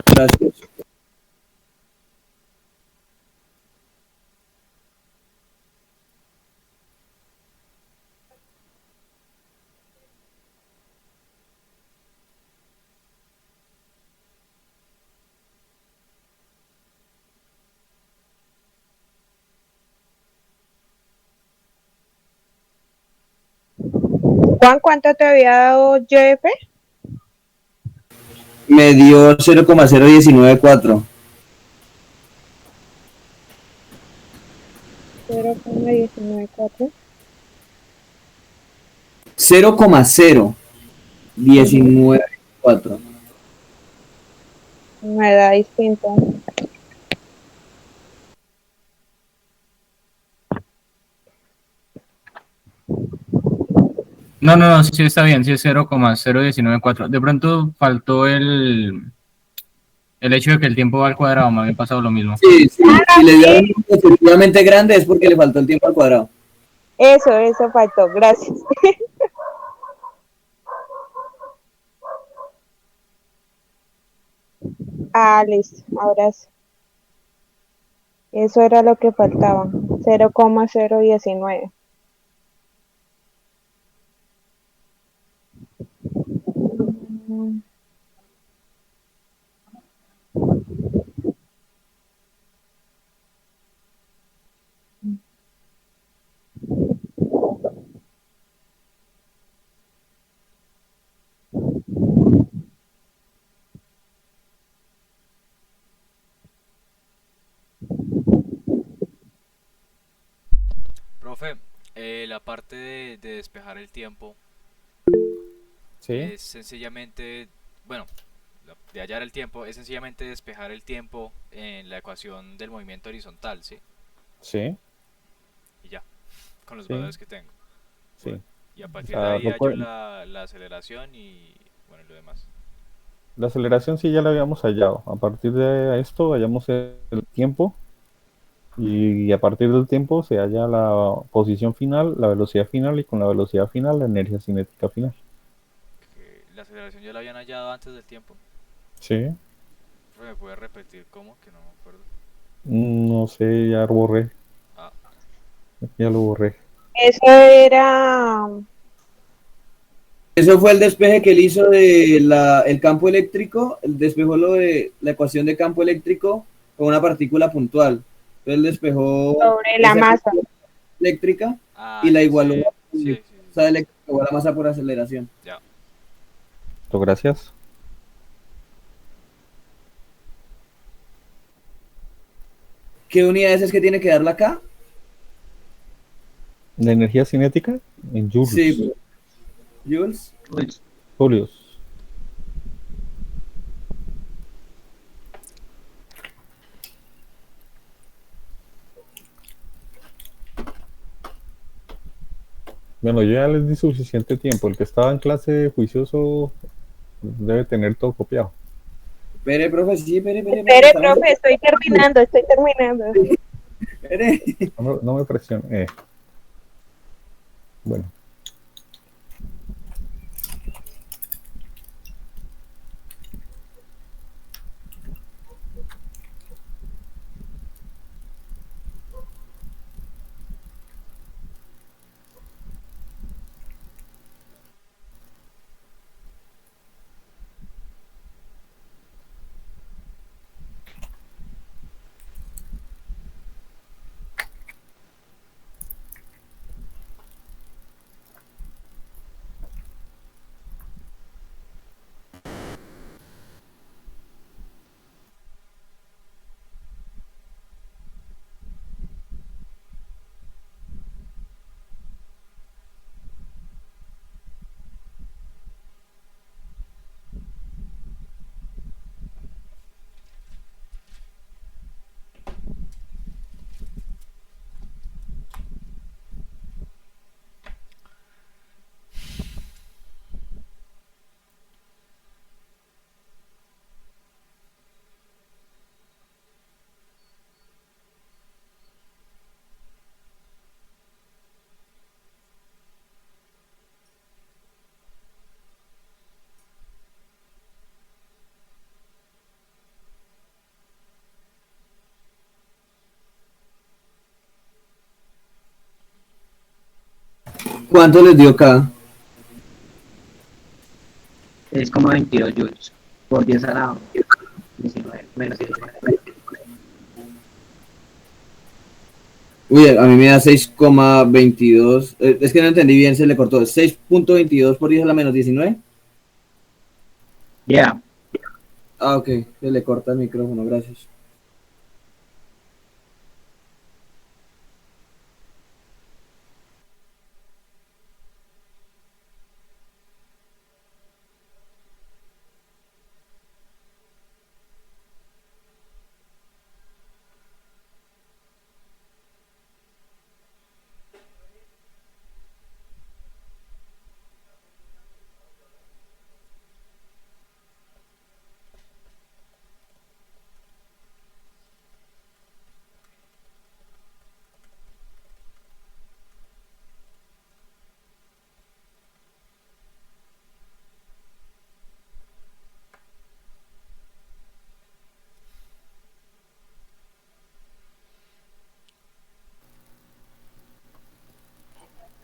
Gracias. Juan, ¿cuánto te había dado JF? Me dio 0,0194. 0,194. 0,0194. Me da distinto. No, sí está bien, sí es 0,0194. De pronto faltó el hecho de que el tiempo va al cuadrado, me había pasado lo mismo. Sí, sí. Si le dieron un número efectivamente grande es porque le faltó el tiempo al cuadrado. Eso faltó, gracias. Listo, ahora sí. Eso era lo que faltaba, 0,019. Profe, la parte de despejar el tiempo Sí. es sencillamente, bueno, de hallar el tiempo, es sencillamente despejar el tiempo en la ecuación del movimiento horizontal, ¿sí? Sí. Y ya, con los Sí. valores que tengo. Sí. Bueno, y a partir O de sea, ahí hallo la aceleración y bueno, y lo demás. La aceleración sí ya la habíamos hallado. A partir de esto hallamos el tiempo y a partir del tiempo se halla la posición final, la velocidad final y con la velocidad final la energía cinética final. La aceleración ya la habían hallado antes del tiempo. Sí. Profe, ¿me puede repetir cómo? Que no me acuerdo. No sé, ya lo borré. Ah, Ya lo borré. Eso era... Eso fue el despeje que él hizo de el campo eléctrico. Él despejó lo de la ecuación de campo eléctrico con una partícula puntual. Entonces él despejó sobre la esa masa. ecuación eléctrica y la ya igualó sé. a Sí, la eléctrica igual a la masa por aceleración. ya. Muchas gracias. ¿Qué unidades es que tiene que darla acá? ¿La energía cinética? En joules. Sí, joules. Julios. Bueno, yo ya les di suficiente tiempo. El que estaba en clase juicioso debe tener todo copiado. Espere, profe, sí, espere. Espere, profe, estoy terminando. Espere. No me presione. Bueno. ¿Cuánto les dio K? 6,22 joules por 10 a la 19, menos 19. Uy, a mí me da 6,22. Es que no entendí bien, se le cortó. 6,22 por 10 a la menos 19. Ya. Ah, ok, se le corta el micrófono, gracias.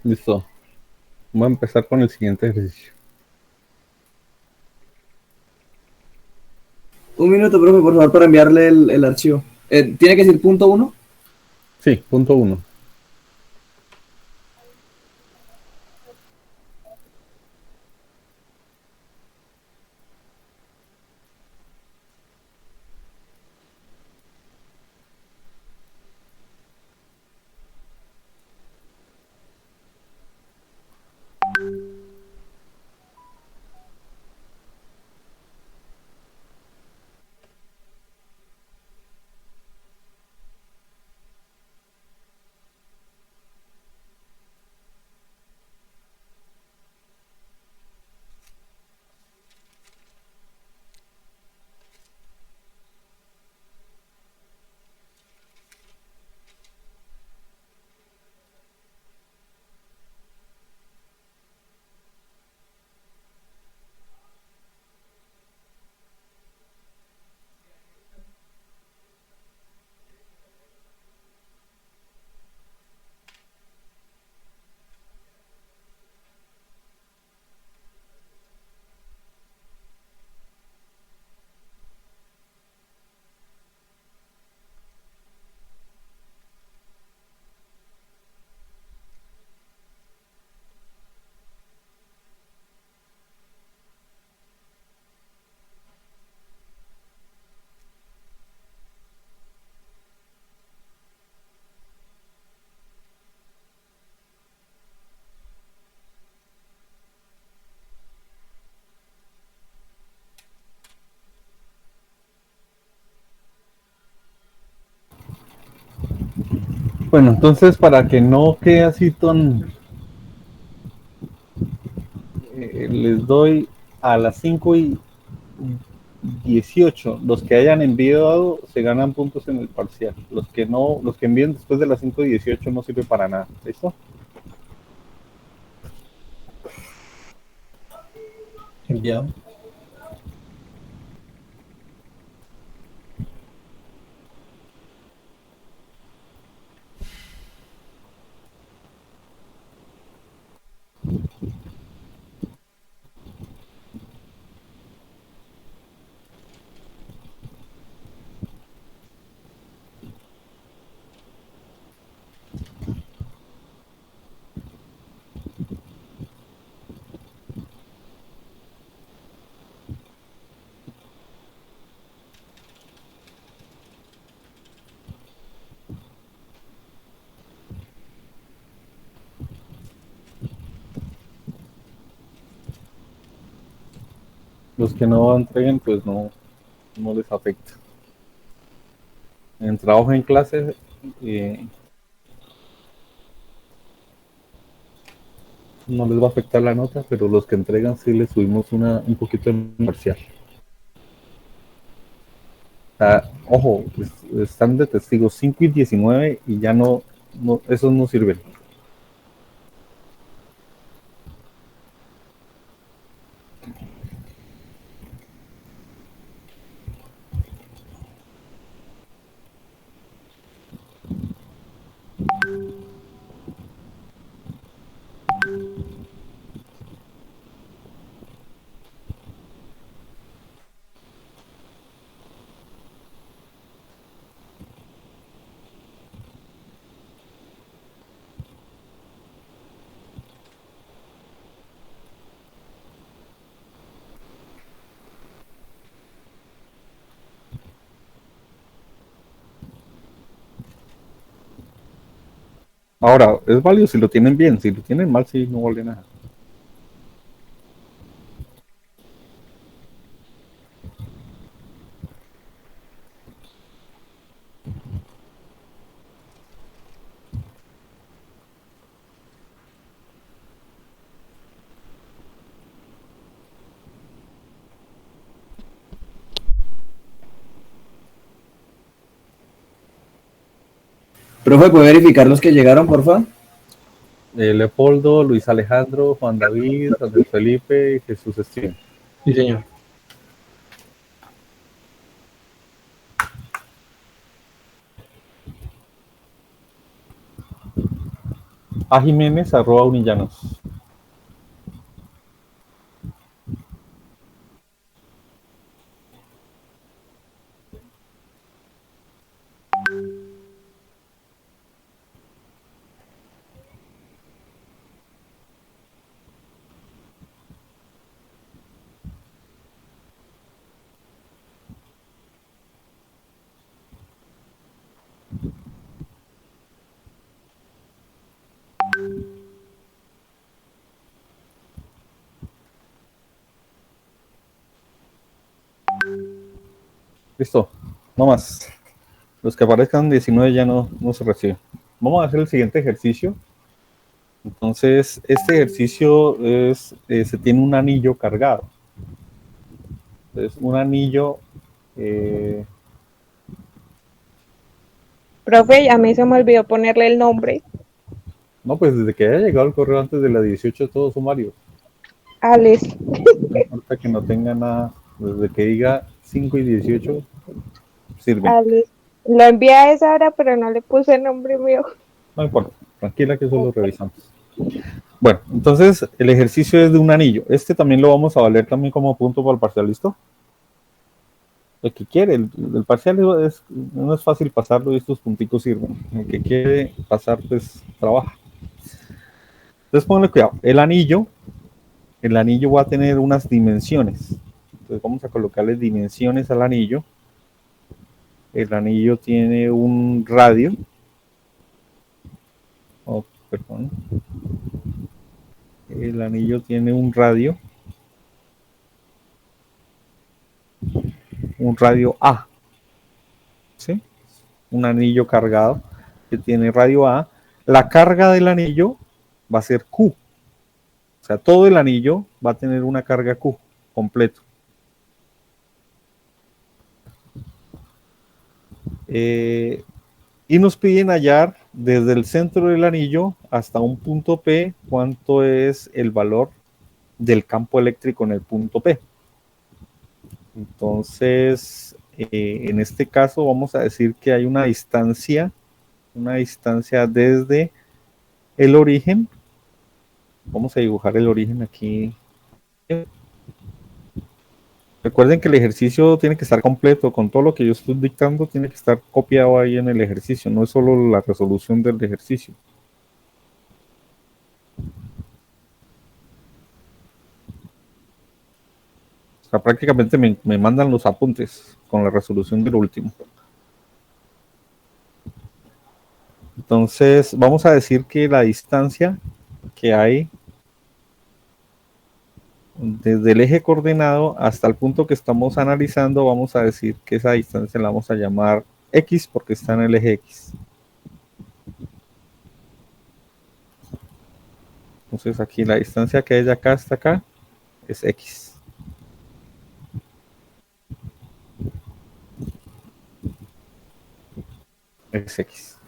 Listo. Voy a empezar con el siguiente ejercicio. Un minuto, profe, por favor, para enviarle el archivo. ¿Tiene que decir punto 1? Sí, punto 1. Bueno, entonces para que no quede así tan... les doy a las 5:18. Los que hayan enviado se ganan puntos en el parcial. Los que no, los que envíen después de las 5:18 no sirve para nada. ¿Listo? Enviado. Los que no entreguen, pues no les afecta. En trabajo en clase, no les va a afectar la nota, pero los que entregan sí les subimos un poquito en parcial. Ojo, están de testigos 5 y 19 y ya no esos no sirven. Ahora, es válido si lo tienen bien, si lo tienen mal, sí, no vale nada. Profe, ¿puede verificar los que llegaron, porfa? Leopoldo, Luis Alejandro, Juan David, Andrés Felipe y Jesús Steven. Sí, señor. A Jiménez, @Unillanos. Listo, no más. Los que aparezcan 19 ya no se reciben. Vamos a hacer el siguiente ejercicio. Entonces, este ejercicio se tiene un anillo cargado. Entonces, un anillo... Profe, a mí se me olvidó ponerle el nombre. No, pues desde que haya llegado el correo antes de la 18, todos son varios. Alex. No importa que no tenga nada. Desde que diga 5 y 18, sirve. Alex. Lo envié a esa hora, pero no le puse el nombre mío. No importa, tranquila que eso lo revisamos. Bueno, entonces el ejercicio es de un anillo. Este también lo vamos a valer también como punto para el parcial, ¿listo? El que quiere, el parcial no es fácil pasarlo y estos punticos sirven. El que quiere pasar, pues trabaja. Entonces ponle cuidado. El anillo va a tener unas dimensiones. Entonces vamos a colocarle dimensiones al anillo. El anillo tiene un radio. Oh, perdón. El anillo tiene un radio A, ¿sí? Un anillo cargado que tiene radio A. La carga del anillo va a ser Q. O sea, todo el anillo va a tener una carga Q completo. Y nos piden hallar desde el centro del anillo hasta un punto P cuánto es el valor del campo eléctrico en el punto P. Entonces, en este caso vamos a decir que hay una distancia desde el origen. Vamos a dibujar el origen aquí. Recuerden que el ejercicio tiene que estar completo, con todo lo que yo estoy dictando tiene que estar copiado ahí en el ejercicio, no es solo la resolución del ejercicio. O sea, prácticamente me mandan los apuntes con la resolución del último. Entonces, vamos a decir que la distancia que hay desde el eje coordenado hasta el punto que estamos analizando, vamos a decir que esa distancia la vamos a llamar X porque está en el eje X. Entonces aquí la distancia que hay de acá hasta acá es X. Es X.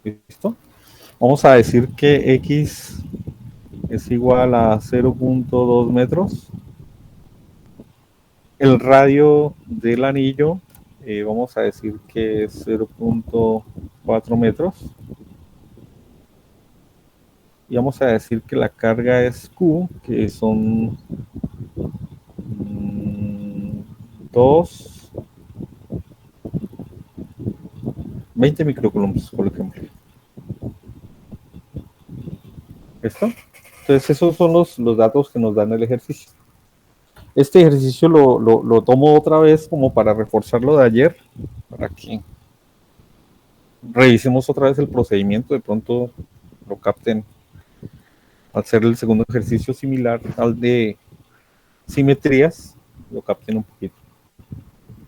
¿Listo? Vamos a decir que X es igual a 0.2 metros. El radio del anillo, vamos a decir que es 0.4 metros. Y vamos a decir que la carga es Q, que son 20 microcoulombs, por ejemplo. ¿Listo? Entonces esos son los datos que nos dan el ejercicio. Este ejercicio lo tomo otra vez como para reforzar lo de ayer, para que revisemos otra vez el procedimiento. De pronto lo capten. Al ser el segundo ejercicio similar al de simetrías, lo capten un poquito.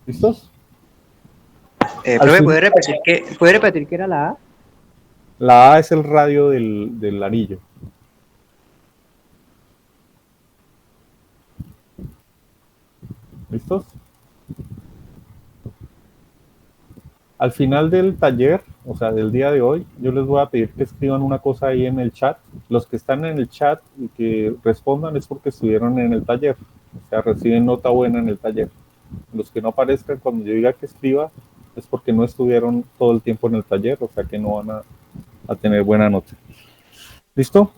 ¿Listos? Profe, ¿puede repetir qué era la A? La A es el radio del anillo. ¿Listos? Al final del taller, o sea, del día de hoy, yo les voy a pedir que escriban una cosa ahí en el chat. Los que están en el chat y que respondan es porque estuvieron en el taller. O sea, reciben nota buena en el taller. Los que no aparezcan cuando yo diga que escriba es porque no estuvieron todo el tiempo en el taller, o sea que no van a tener buena nota. ¿Listo?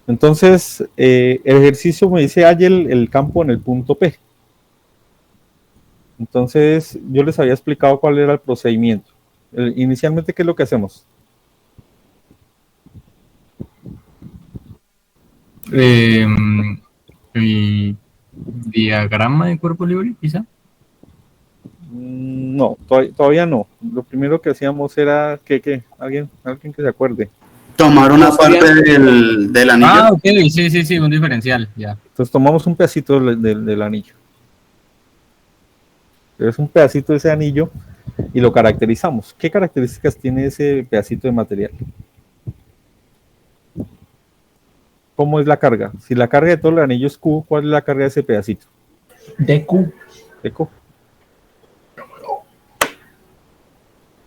Entonces, el ejercicio me dice halla el campo en el punto P. Entonces, yo les había explicado cuál era el procedimiento. Inicialmente, ¿qué es lo que hacemos? Y diagrama de cuerpo libre, quizá. No, todavía no. Lo primero que hacíamos era que alguien que se acuerde. Tomar una parte del anillo. Ah, ok, sí, un diferencial, ya. Entonces tomamos un pedacito del anillo. Es un pedacito de ese anillo y lo caracterizamos. ¿Qué características tiene ese pedacito de material? ¿Cómo es la carga? Si la carga de todo el anillo es Q, ¿cuál es la carga de ese pedacito? DQ. DQ.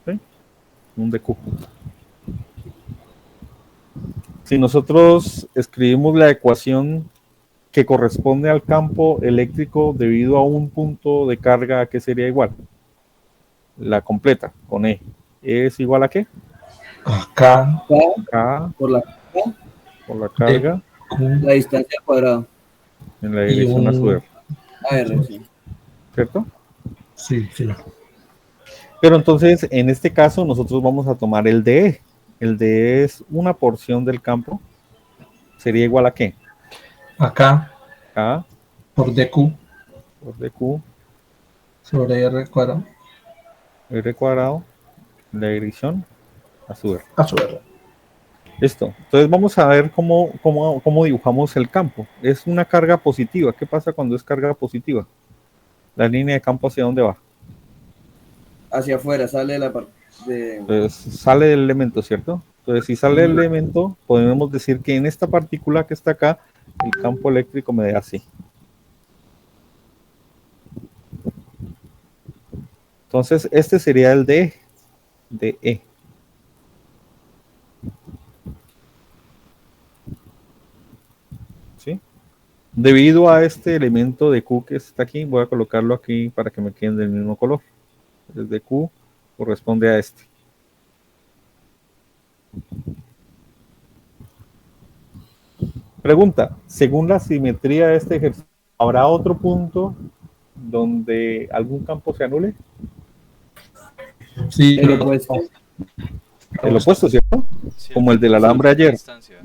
¿Sí? Un DQ. Si nosotros escribimos la ecuación que corresponde al campo eléctrico debido a un punto de carga, ¿qué sería igual? La completa, con E. ¿Es igual a qué? Acá. K Por la carga. la distancia al cuadrado. En la dirección a su R. AR, sí. ¿Cierto? Sí. Pero entonces, en este caso, nosotros vamos a tomar el DE. El DE es una porción del campo. ¿Sería igual a qué? Acá. K Por DQ. por DQ. Sobre R cuadrado. R cuadrado. En la dirección a su R. A su R. Listo. Entonces vamos a ver cómo dibujamos el campo. Es una carga positiva. ¿Qué pasa cuando es carga positiva? La línea de campo, ¿hacia dónde va? Hacia afuera, sale de la parte de... Entonces sale del elemento, ¿cierto? Entonces si sale del elemento, podemos decir que en esta partícula que está acá, el campo eléctrico me da así. Entonces este sería el DE. DE. ¿Sí? Debido a este elemento de Q que está aquí, voy a colocarlo aquí para que me queden del mismo color. Desde Q corresponde a este. Pregunta, según la simetría de este ejercicio, ¿habrá otro punto donde algún campo se anule? Sí, El opuesto. El opuesto, ¿cierto? Sí, Como el del alambre ayer. distancia.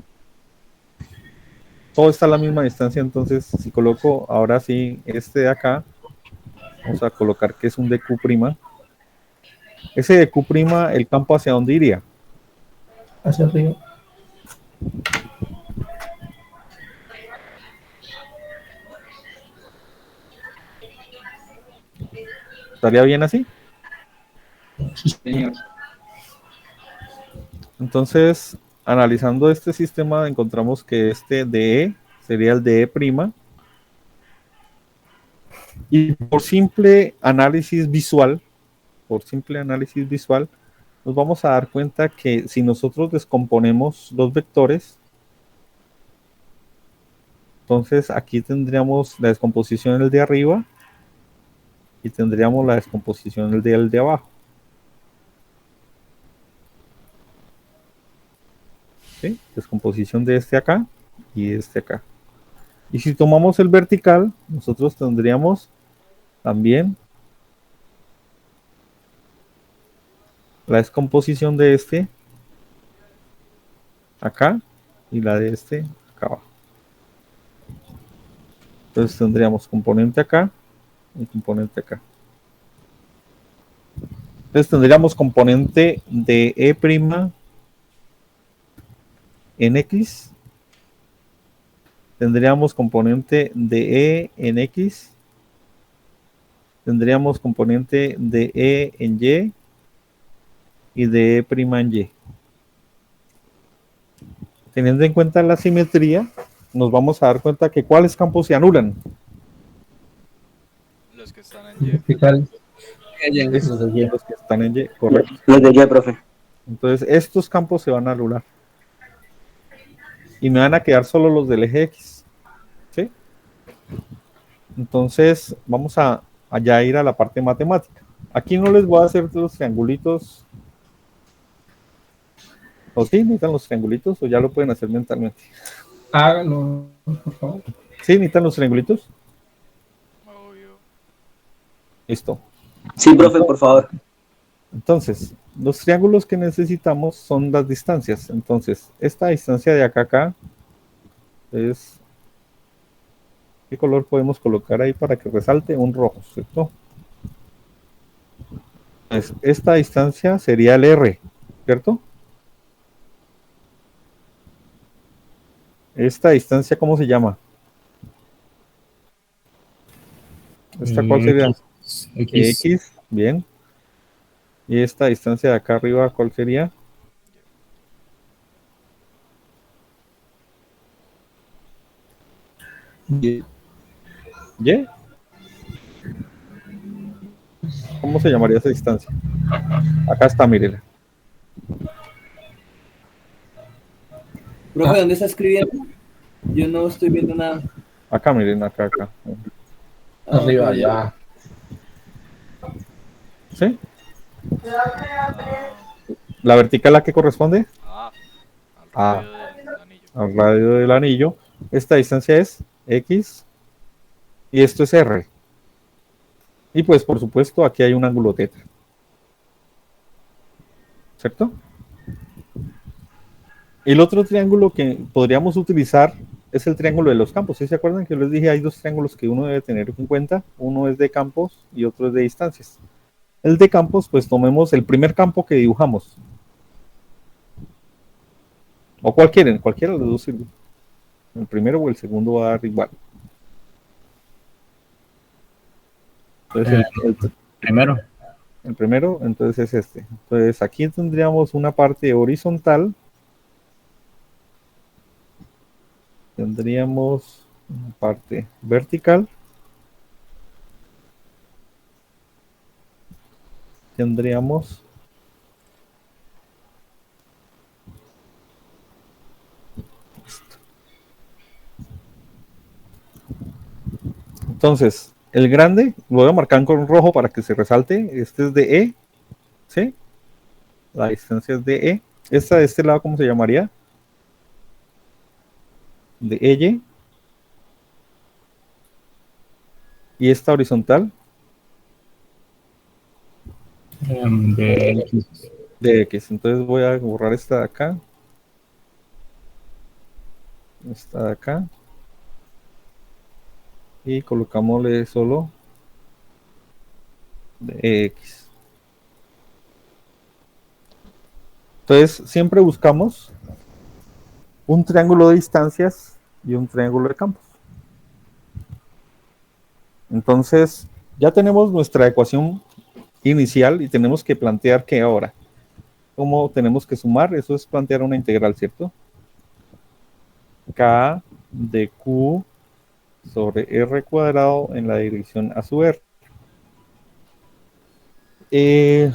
Todo está a la misma distancia, entonces si coloco ahora sí este de acá, vamos a colocar que es un DQ'. Ese DQ', ¿el campo hacia dónde iría? hacia arriba. ¿Estaría bien así? Señor. Entonces, analizando este sistema, encontramos que este DE sería el DE'. Y por simple análisis visual, nos vamos a dar cuenta que si nosotros descomponemos los vectores, entonces aquí tendríamos la descomposición del de arriba y tendríamos la descomposición del de abajo. ¿Sí? Descomposición de este acá y de este acá. Y si tomamos el vertical, nosotros tendríamos también la descomposición de este acá y la de este acá abajo. Entonces tendríamos componente acá y componente acá. Entonces tendríamos componente de E', en X, tendríamos componente de E en X, tendríamos componente de E en Y y de E' en Y. Teniendo en cuenta la simetría, nos vamos a dar cuenta que ¿cuáles campos se anulan? Los que están en Y. Vertical. Los que están en Y, correcto. Los de Y, profe. Entonces, estos campos se van a anular. Y me van a quedar solo los del eje X. ¿Sí? Entonces, vamos a ya ir a la parte matemática. Aquí no les voy a hacer los triangulitos. ¿O sí? ¿Necesitan los triangulitos o ya lo pueden hacer mentalmente? Hágalo, por favor. ¿Sí? ¿Necesitan los triangulitos? Obvio. Listo. Sí, profe, por favor. Entonces, los triángulos que necesitamos son las distancias. Entonces, esta distancia de acá a acá es... ¿Qué color podemos colocar ahí para que resalte? Un rojo, ¿cierto? Pues esta distancia sería el R, ¿cierto? Esta distancia, ¿cómo se llama? ¿Esta cuál sería? X, bien. Y esta distancia de acá arriba, ¿cuál sería? Y. ¿Y? ¿Cómo se llamaría esa distancia? Acá está, mírela. Profe, ¿dónde está escribiendo? Yo no estoy viendo nada. Acá, miren, acá. Arriba, ya. ¿Sí? ¿La vertical a qué corresponde? Al radio del anillo. Esta distancia es X y esto es R. Y pues, por supuesto, aquí hay un ángulo teta. ¿Cierto? El otro triángulo que podríamos utilizar es el triángulo de los campos. ¿Sí se acuerdan que les dije hay dos triángulos que uno debe tener en cuenta? Uno es de campos y otro es de distancias. El de campos, pues tomemos el primer campo que dibujamos. O cualquiera de los dos sirve. El primero o el segundo va a dar igual. Entonces, Primero. El primero, entonces es este. Entonces aquí tendríamos una parte horizontal. Tendríamos una parte vertical. Tendríamos esto. Entonces, el grande lo voy a marcar con rojo para que se resalte. Este es de E, ¿sí? La distancia es de E. Esta de este lado, ¿cómo se llamaría? De EY. Y esta horizontal. De X. De X. Entonces voy a borrar esta de acá. Esta de acá. Y colocámosle solo de X. Entonces siempre buscamos un triángulo de distancias y un triángulo de campos. Entonces ya tenemos nuestra ecuación inicial y tenemos que plantear que ahora, ¿cómo tenemos que sumar? Eso es plantear una integral, ¿cierto? K de Q sobre R cuadrado en la dirección a sub R.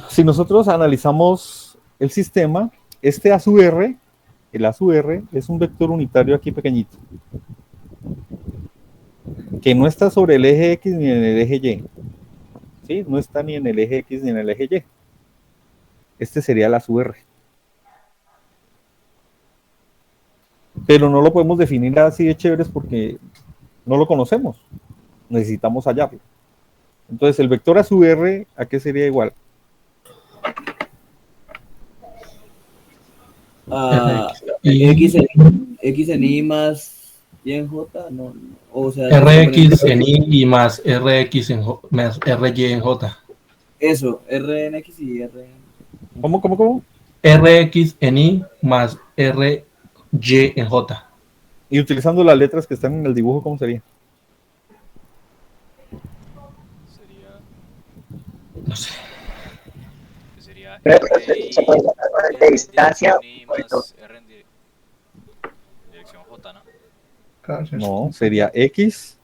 Si nosotros analizamos el sistema, este a sub R, el a sub R es un vector unitario aquí pequeñito, que no está sobre el eje X ni en el eje Y. ¿Sí? No está ni en el eje X ni en el eje Y. Este sería el a sub R. Pero no lo podemos definir así de chéveres porque no lo conocemos. Necesitamos hallarlo. Entonces, el vector a sub R, ¿a qué sería igual? X en Y más Y en J, no. O sea, RX en Y y más RX en J, más RY en J. Eso, R en X y R en... ¿Cómo? RX en Y más RY Y en J. Y utilizando las letras que están en el dibujo, ¿cómo sería? Sería, No sé. sería Pero, RI se puede sacar de en distancia. dirección I más R en dirección J, ¿no? No, sería X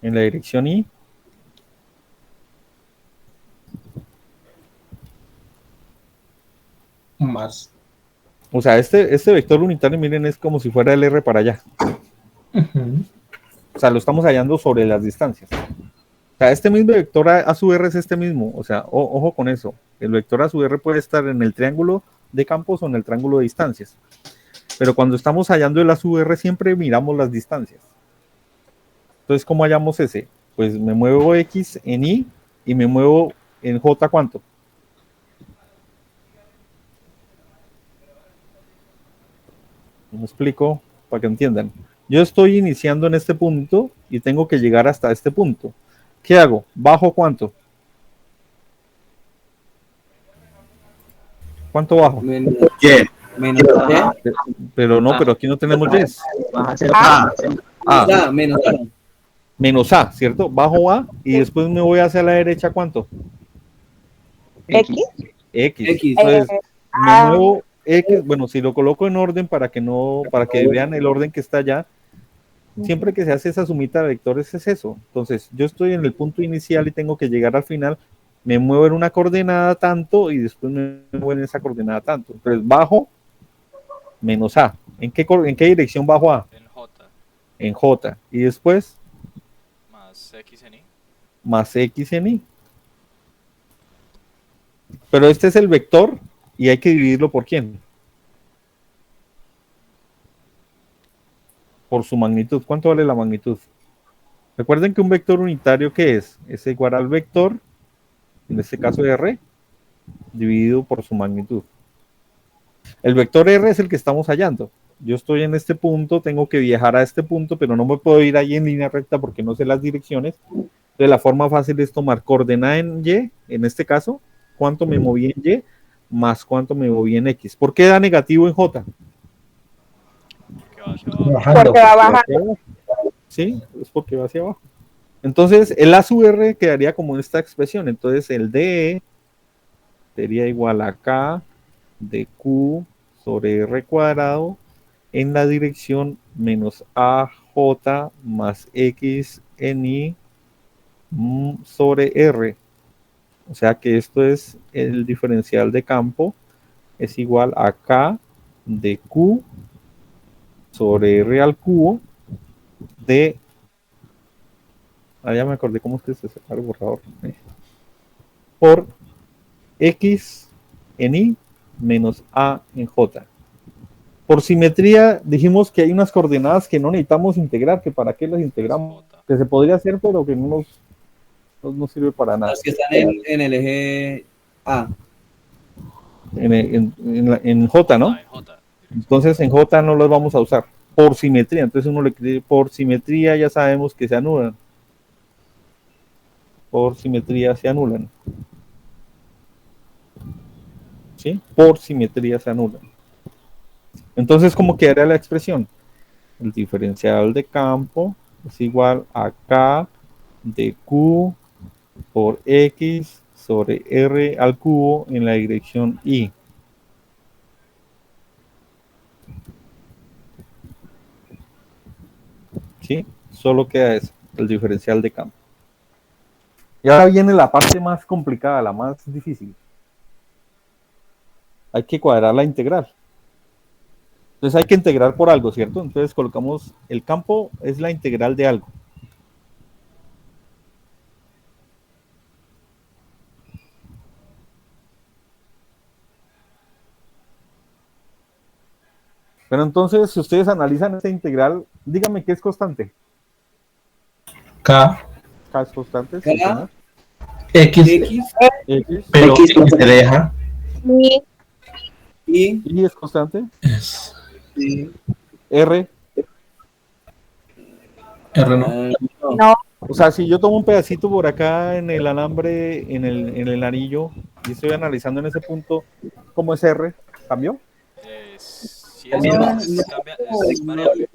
en la dirección Y. Más. O sea, este vector unitario, miren, es como si fuera el R para allá. O sea, lo estamos hallando sobre las distancias. O sea, este mismo vector a su R es este mismo. O sea, ojo con eso. El vector a su R puede estar en el triángulo de campos o en el triángulo de distancias. Pero cuando estamos hallando el a su R, siempre miramos las distancias. Entonces, ¿cómo hallamos ese? Pues me muevo X en Y y me muevo en J, ¿cuánto? Me explico para que entiendan. Yo estoy iniciando en este punto y tengo que llegar hasta este punto. ¿Qué hago? ¿Bajo cuánto? ¿Cuánto bajo? Menos Y. Pero no, pero aquí no tenemos Y. A, menos A. Menos A, ¿cierto? Bajo A y después me voy hacia la derecha, ¿cuánto? X. X. Entonces, me muevo X, bueno, si lo coloco en orden para que vean el orden que está allá, siempre que se hace esa sumita de vectores es eso. Entonces, yo estoy en el punto inicial y tengo que llegar al final, me muevo en una coordenada tanto y después me muevo en esa coordenada tanto. Entonces, bajo menos A. ¿En qué dirección bajo A? En J. En J. Y después, Más X en Y. más X en Y. Pero este es el vector y hay que dividirlo por ¿quién? Por su magnitud. ¿Cuánto vale la magnitud? Recuerden que un vector unitario, ¿qué es? Es igual al vector, en este caso R, dividido por su magnitud. El vector R es el que estamos hallando. Yo estoy en este punto, tengo que viajar a este punto, pero no me puedo ir ahí en línea recta porque no sé las direcciones. Entonces la forma fácil es tomar coordenada en Y, en este caso, cuánto me moví en Y, más cuánto me moví en X. ¿Por qué da negativo en J? Porque va bajando. Sí, es porque va hacia abajo. Entonces, el A sub R quedaría como esta expresión. Entonces, el DE sería igual a K de Q sobre R cuadrado en la dirección menos AJ más X en Y sobre R. O sea que esto es el diferencial de campo, es igual a K de Q sobre R al cubo de... ya me acordé cómo es que se separa el borrador. Por X en Y menos A en J. Por simetría dijimos que hay unas coordenadas que no necesitamos integrar, que para qué las integramos, que se podría hacer pero que no nos sirve para nada. Las que están en el eje A. En J, ¿no? Entonces en J no las vamos a usar por simetría. Entonces uno le cree por simetría, ya sabemos que se anulan. Por simetría se anulan. ¿Sí? Por simetría se anulan. Entonces, ¿cómo quedaría la expresión? El diferencial de campo es igual a K de Q por X sobre R al cubo en la dirección Y. ¿Sí? Solo queda eso, el diferencial de campo. Y ahora viene la parte más complicada, la más difícil. Hay que cuadrar la integral. Entonces hay que integrar por algo, ¿cierto? Entonces colocamos el campo es la integral de algo. Pero entonces, si ustedes analizan esta integral, díganme qué es constante. K. K es constante. K. ¿sí? X. Pero X se deja. Y es constante. Sí. R. R no. No. O sea, si yo tomo un pedacito por acá en el alambre, en el anillo, y estoy analizando en ese punto, ¿cómo es R? ¿Cambió? Sí, es variable.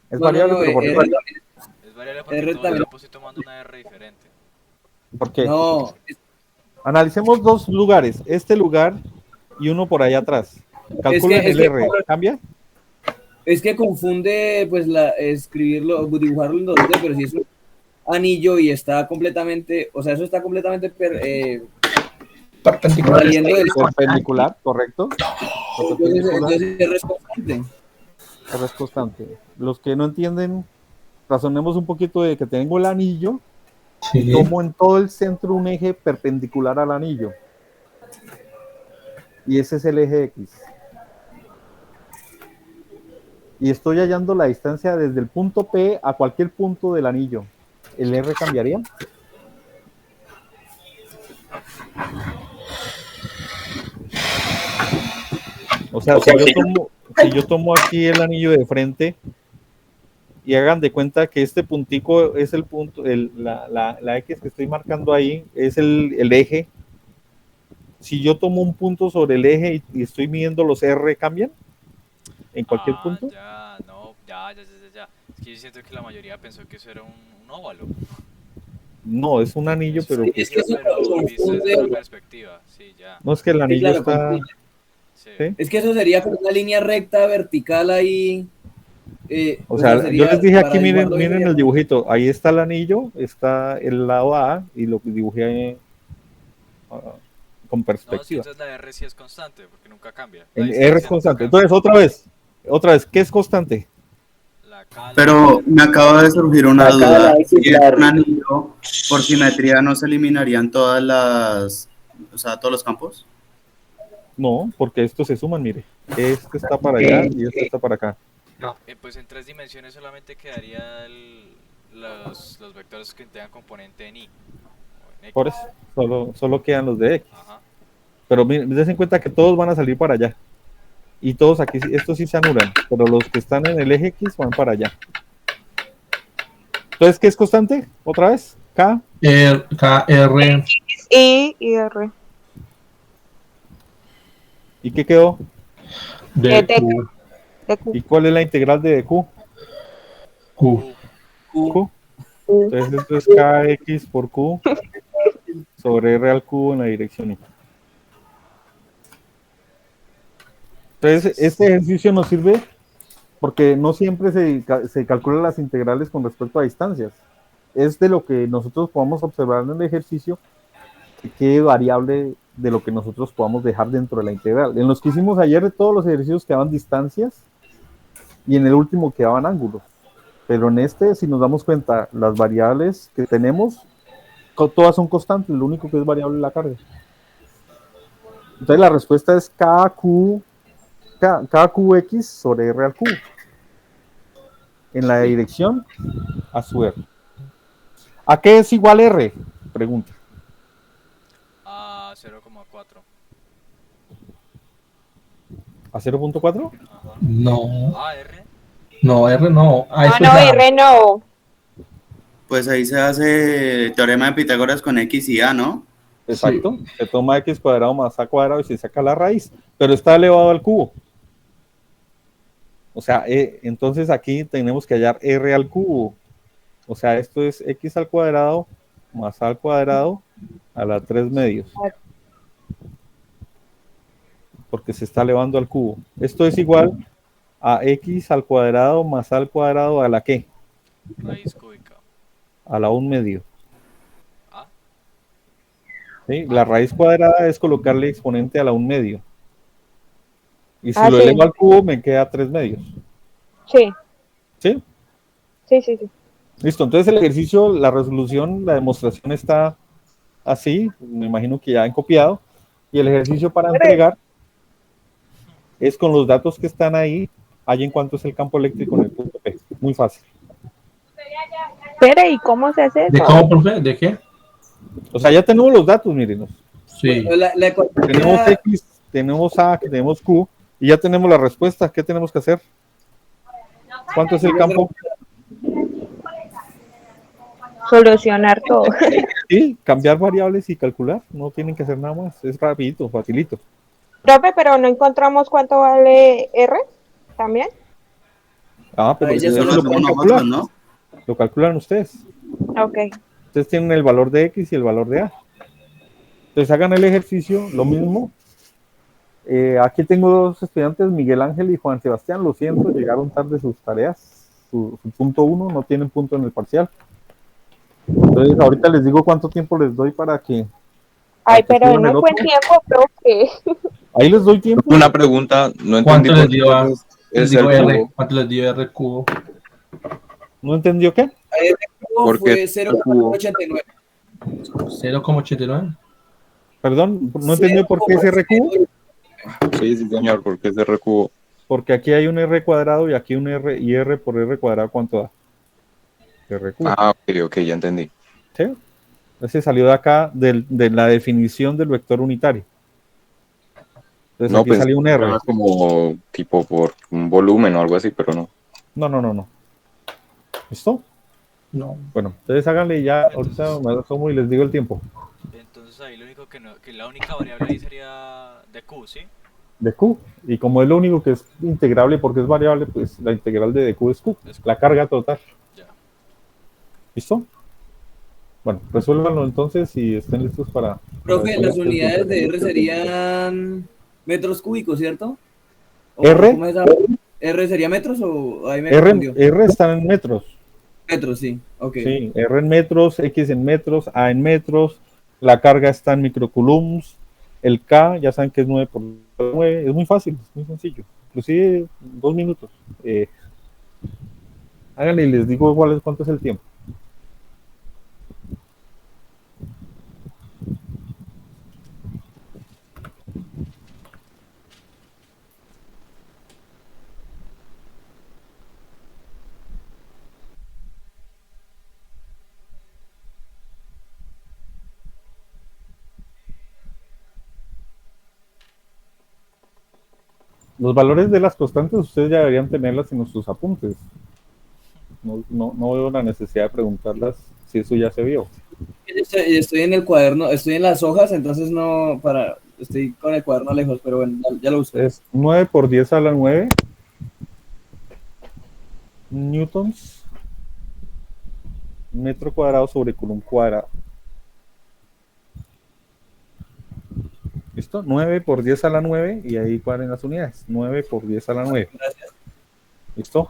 Es variable, pero ¿por qué? Es variable porque todo el tiempo estoy tomando una R diferente. ¿Por qué? No. Analicemos dos lugares, este lugar y uno por allá atrás. Calculen el R, ¿cambia? Es que confunde, pues, escribirlo, dibujarlo en 2D, pero si es un anillo y está completamente, o sea, eso está completamente perpendicular, correcto. Entonces R es constante. R es constante. Los que no entienden, razonemos un poquito de que tengo el anillo y tomo en todo el centro un eje perpendicular al anillo. Y ese es el eje X. Y estoy hallando la distancia desde el punto P a cualquier punto del anillo. ¿El R cambiaría? O sea, si yo tomo aquí el anillo de frente y hagan de cuenta que este puntico es el punto, la X que estoy marcando ahí es el eje. Si yo tomo un punto sobre el eje y estoy midiendo los R, ¿cambian? ¿En cualquier punto? Ya. Es que yo siento que la mayoría pensó que eso era un óvalo. No, es un anillo, pero... Es que pero visto desde otra perspectiva, sí, ya. No, es que el anillo está... Sí. Es que eso sería como una línea recta, vertical ahí. O sea, yo les dije aquí, miren el dibujito. Ahí está el anillo, está el lado A y lo dibujé con perspectiva. No, es que entonces la R sí es constante, porque nunca cambia. R es constante. Entonces, otra vez, ¿qué es constante? Pero me acaba de surgir una duda. Si es un anillo, por simetría, ¿no se eliminarían todas todos los campos? No, porque estos se suman, mire. Este está para allá y este está para acá. Pues en 3 dimensiones solamente quedaría los vectores que tengan componente en Y. Por eso, solo quedan los de X. Ajá. Pero den en cuenta que todos van a salir para allá. Y todos aquí, estos sí se anulan, pero los que están en el eje X van para allá. Entonces, ¿qué es constante? ¿Otra vez? K. K, R. Y R. ¿Y qué quedó? Q. ¿Y cuál es la integral de Q? Q. Entonces esto es KX por Q sobre R al cubo en la dirección Y. Entonces, este ejercicio nos sirve porque no siempre se calculan las integrales con respecto a distancias. Es de lo que nosotros podamos observar en el ejercicio, qué variable de lo que nosotros podamos dejar dentro de la integral. En los que hicimos ayer, todos los ejercicios quedaban distancias y en el último quedaban ángulos. Pero en este, si nos damos cuenta, las variables que tenemos, todas son constantes, lo único que es variable es la carga. Entonces la respuesta es KQX sobre R al cubo. En la dirección a su R. ¿A qué es igual R? Pregunta. A 0,4. ¿A 0.4? No. ¿A R? No, R no. R no. Pues ahí se hace teorema de Pitágoras con X y A, ¿no? Exacto. Sí. Se toma X cuadrado más A cuadrado y se saca la raíz, pero está elevado al cubo. O sea, entonces aquí tenemos que hallar R al cubo. O sea, esto es X al cuadrado más A al cuadrado a la 3 medios. Porque se está elevando al cubo. Esto es igual a X al cuadrado más A al cuadrado a la ¿qué? Raíz cúbica. A la 1 medio. ¿Sí? La raíz cuadrada es colocarle exponente a la 1 medio. Y si lo elevo al cubo, me queda 3 medios. Sí. ¿Sí? Sí. Listo, entonces el ejercicio, la resolución, la demostración está así, me imagino que ya han copiado. Y el ejercicio para entregar es con los datos que están ahí, hallen cuánto es el campo eléctrico en el punto P. Muy fácil. Espera, ¿y cómo se hace eso? ¿De cómo, profe? ¿De qué? O sea, ya tenemos los datos, mírenos. Sí. Tenemos X, tenemos A, tenemos Q, y ya tenemos la respuesta. ¿Qué tenemos que hacer? ¿Cuánto es el campo? Solucionar todo. Sí, cambiar variables y calcular. No tienen que hacer nada más. Es rapidito, facilito. Profe, pero no encontramos cuánto vale R. ¿También? Ah, pero Ahí ya ustedes solo lo hacemos pueden nosotros, calcular. ¿no? Lo calculan ustedes. Ok. Ustedes tienen el valor de X y el valor de A. Entonces hagan el ejercicio, lo mismo. Aquí tengo dos estudiantes, Miguel Ángel y Juan Sebastián. Lo siento, llegaron tarde sus tareas. Su punto 1, no tienen punto en el parcial. Entonces ahorita les digo cuánto tiempo les doy para que Ay, pero escriban no el fue otro. tiempo, profe. Ahí les doy tiempo. Una pregunta, no entendí ¿Cuánto por les qué dio A? es el R. cubo. ¿Cuánto les dio R cubo? ¿No entendió qué? Ahí el cubo ¿Por qué fue el cubo? 0,89. 0,89. Perdón, no entendió por qué es R cubo. Sí, sí, señor, porque es R cubo. Porque aquí hay un R cuadrado y aquí un R, y R por R cuadrado, ¿cuánto da? R cubo. Ah, ok, ya entendí. ¿Sí? Ese salió de acá de la definición del vector unitario. Entonces No, aquí pensé salió un que R. era como tipo por un volumen o algo así, pero no. No. ¿Listo? No. Bueno, entonces háganle ya, ahorita me tomo y les digo el tiempo. Entonces ahí lo único que la única variable ahí sería de Q, ¿sí? De Q. Y como es lo único que es integrable porque es variable, pues la integral de Q es Q. La carga total. Ya. ¿Listo? Bueno, resuélvanlo entonces y estén listos para... Profe, las unidades de R serían metros cúbicos, ¿cierto? ¿R? ¿Cómo es esa? ¿R sería metros o ahí me R confundió? están en metros. Metros, sí, ok. Sí, R en metros, X en metros, A en metros, la carga está en microcoulombs, el K, ya saben que es 9 por 9, es muy fácil, es muy sencillo, inclusive 2 minutos. Háganle y les digo cuánto es el tiempo. Los valores de las constantes ustedes ya deberían tenerlas en sus apuntes. No veo la necesidad de preguntarlas si eso ya se vio. Estoy en el cuaderno, estoy en las hojas, entonces estoy con el cuaderno lejos, pero bueno, ya lo busqué. Es 9 por 10 a la 9 newtons metro cuadrado sobre coulomb cuadrado. ¿Listo? 9 por 10 a la 9 y ahí cuadren las unidades. 9 por 10 a la 9. Gracias. ¿Listo?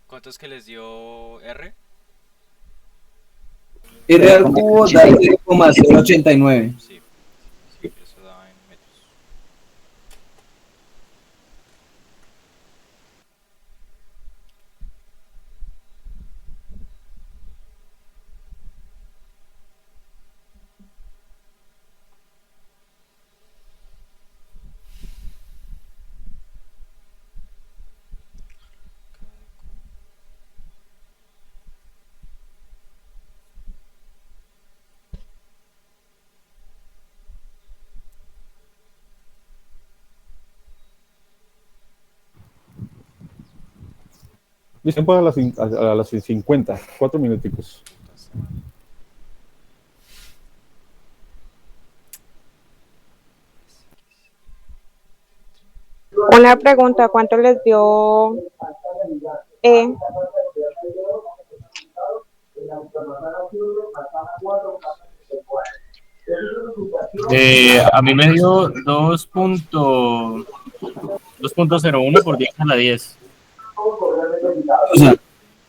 ¿Cuánto es que les dio R? R al cubo da 0,089. Sí, eso da en metros. Listo, a las 50, 4 minuticos. Una pregunta, ¿cuánto les dio E? A mí me dio 2.01 por 10 a la 10. O sea,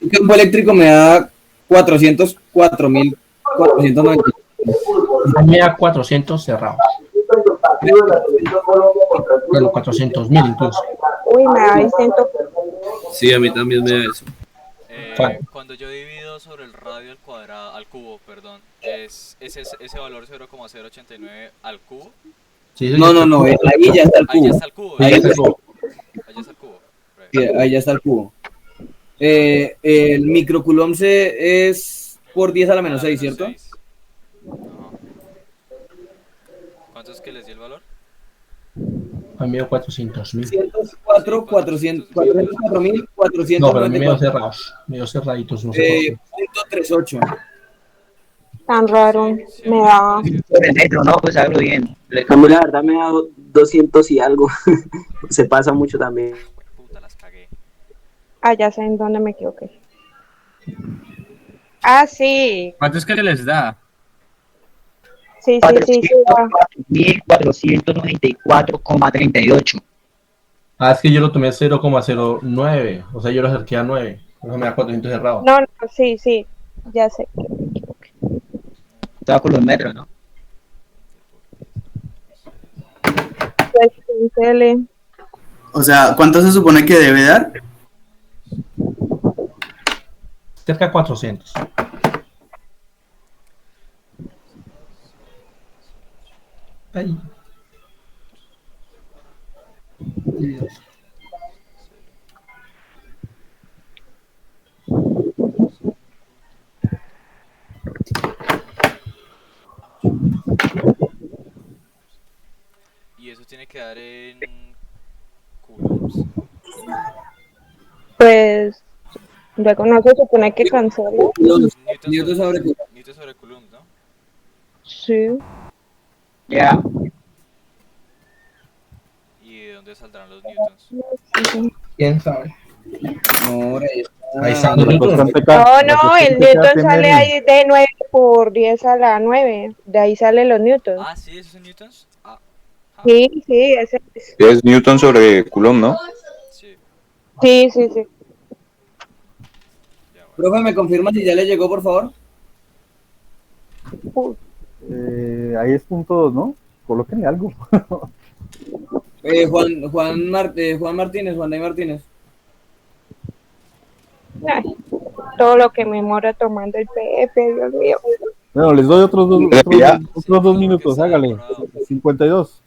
el campo eléctrico me da 404.490. A mí da 400 cerrado. De los 400.000 incluso. Uy, me da 100. Sí, a mí también me da eso. Cuando yo divido sobre el radio al cuadrado, al cubo, perdón, es ese valor 0,089 al cubo. Sí, No, ahí ya está el cubo. Ahí ya está el cubo. Ahí Ahí ya está el cubo. ya está el cubo. Sí, ahí ya está el cubo. El microcoulomb es por 10 a la menos 6, ¿cierto? ¿Cuánto es que les di el valor? A mí me dio 400.000. 404, 404.494. No, pero a mí me dio cerrados. Me dio cerraditos, no sé por qué. .38. Tan raro. Me da. Por el metro, no, pues hágalo bien. A mí la verdad me ha dado 200 y algo. Se pasa mucho también. Puta, las cagué. Ah, ya sé en dónde me equivoqué. Ah, sí. ¿Cuánto es que les da? Sí. 404,38. Ah, es que yo lo tomé 0,09. O sea, yo lo acerqué a 9. No me da 400 cerrado. No, sí. Ya sé que me equivoqué. Estaba con los metros, ¿no? Pues, pincele. O sea, ¿cuánto se supone que debe dar? Cerca de 400. Ay. Y eso tiene que dar en coulombs. Pues luego no se supone que cancela. Newton sobre Newton sobre coulombs, ¿no? Sí. Ya. ¿Y de dónde saldrán los newtons? ¿Quién sabe? No, Ahí están La los cuestión Newtons. te ca- No, la cuestión el te queda Newton tener sale ahí de 9 por 10 a la 9. De ahí salen los Newtons. Ah, sí, esos son newtons. Ah, Sí, ese es. Es Newton sobre Coulomb, ¿no? sí. Sí. Profe, ¿me confirma si ya le llegó, por favor? Ahí es .2, ¿no? Colóquenle algo. Juan Martínez, Juan Day Martínez. Ay, todo lo que me mora tomando el PF, Dios mío. Bueno, les doy otros 2 minutos, hágale. 52.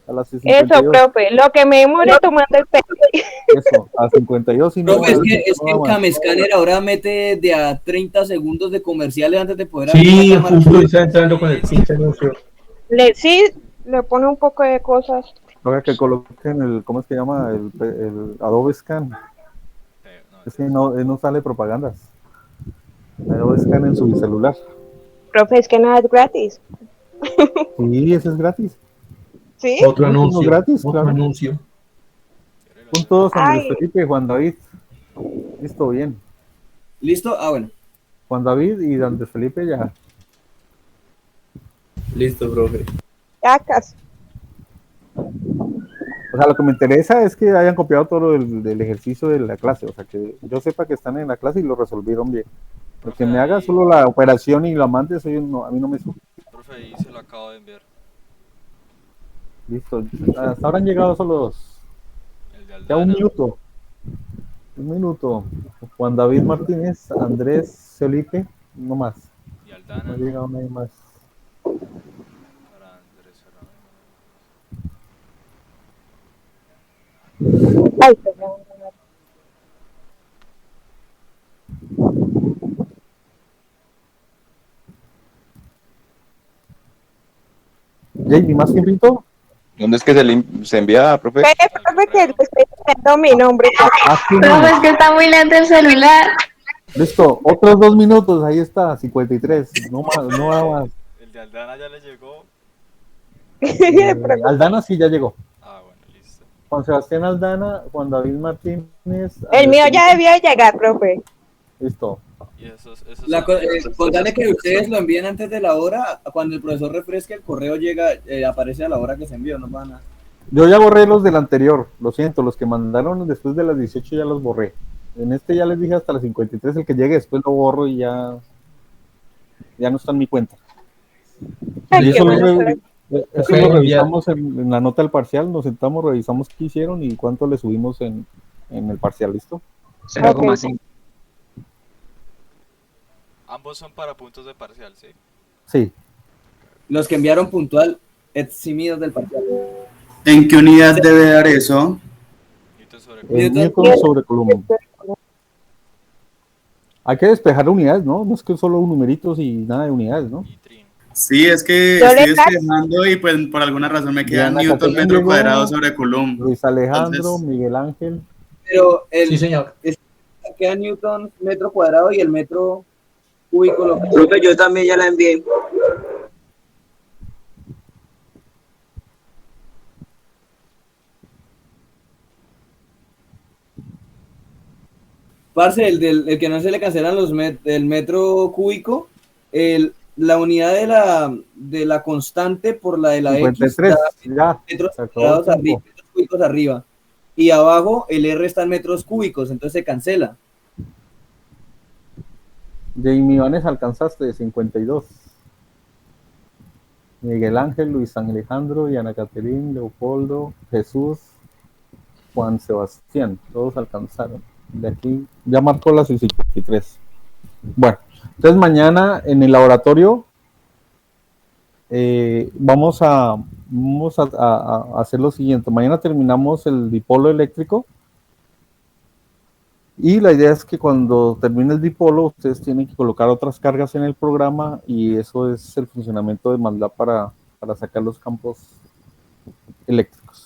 A las 52. Eso, profe, lo que me demore tomando el PF. Eso, a 52 y no. Profe, es que no el más. Camescanner ahora mete de a 30 segundos de comerciales antes de poder Sí, abrir la cámara. justo está entrando con el pinche anuncio. Sí, le pone un poco de cosas. Toca que coloquen el, ¿cómo es que llama? El Adobe Scan. Es que no sale propagandas. Adobe Scan en su celular. Profe, es que nada es gratis. Sí, ese es gratis. ¿Sí? Otro anuncio. Gratis, Otro claro. anuncio. Todos Andrés Ay. Felipe y Juan David. Listo, bien. ¿Listo? Ah, bueno. Juan David y Andrés Felipe ya. Listo, profe. Cacas. O sea, lo que me interesa es que hayan copiado todo lo del ejercicio de la clase. O sea, que yo sepa que están en la clase y lo resolvieron bien. Lo que me haga solo la operación y la mande, eso a mí no me sube. Profe, ahí se lo acabo de enviar. Listo. Hasta ahora han llegado solo ya un minuto. Un minuto. Juan David Martínez, Andrés Felipe, no más. Y Aldana. No ha llegado nadie más. Para Andrés Fernández. Ay, perdón. Jamie, ¿más tiempito? ¿Dónde es que se envía, profe? Profe, que le estoy poniendo mi nombre. Profe, es que está muy lento el celular. Listo, otros 2 minutos, ahí está, 53. No más, no nada más. El de Aldana ya le llegó. Aldana sí ya llegó. Ah, bueno, listo. Juan Sebastián Aldana, Juan David Martínez. El mío ya debía llegar, profe. Listo. Y esos Contarle que ustedes lo envíen antes de la hora, cuando el profesor refresque el correo llega, aparece a la hora que se envió, no pasa nada. Yo ya borré los del anterior, lo siento, los que mandaron después de las 18 ya los borré. En este ya les dije hasta las 53, el que llegue después lo borro y ya no está en mi cuenta. Ay, Y qué eso bueno, eso lo revisamos en la nota del parcial, nos sentamos, revisamos qué hicieron y cuánto le subimos en el parcial, ¿listo? 0,5. Ambos son para puntos de parcial, ¿sí? Sí. Los que enviaron puntual, eximidos del parcial. ¿En qué unidad debe dar eso? Newton sobre Newton sobre Coulomb. Hay que despejar unidades, ¿no? No es que solo numeritos y nada de unidades, ¿no? Sí, es que estoy despejando y pues por alguna razón me queda Diana Newton Caterina metro llegó, cuadrado sobre Coulomb. Luis Alejandro, Entonces, Miguel Ángel. Pero el, Sí, señor. queda Newton metro cuadrado y el metro cúbico lo Profe, yo también ya la envié. parce, el que no se le cancelan el metro cúbico, la unidad de la constante por la de la 53, X ya, metros se acabó el cuadrados arriba, tiempo. metros cúbicos arriba. Y abajo el R está en metros cúbicos, entonces se cancela. Jamie Vanes alcanzaste de 52. Miguel Ángel, Luis Alejandro, Diana Caterina, Leopoldo, Jesús, Juan Sebastián, todos alcanzaron. De aquí ya marcó las 53. Bueno, entonces mañana en el laboratorio vamos a hacer lo siguiente. Mañana terminamos el dipolo eléctrico y la idea es que cuando termine el dipolo ustedes tienen que colocar otras cargas en el programa y eso es el funcionamiento de MATLAB para sacar los campos eléctricos.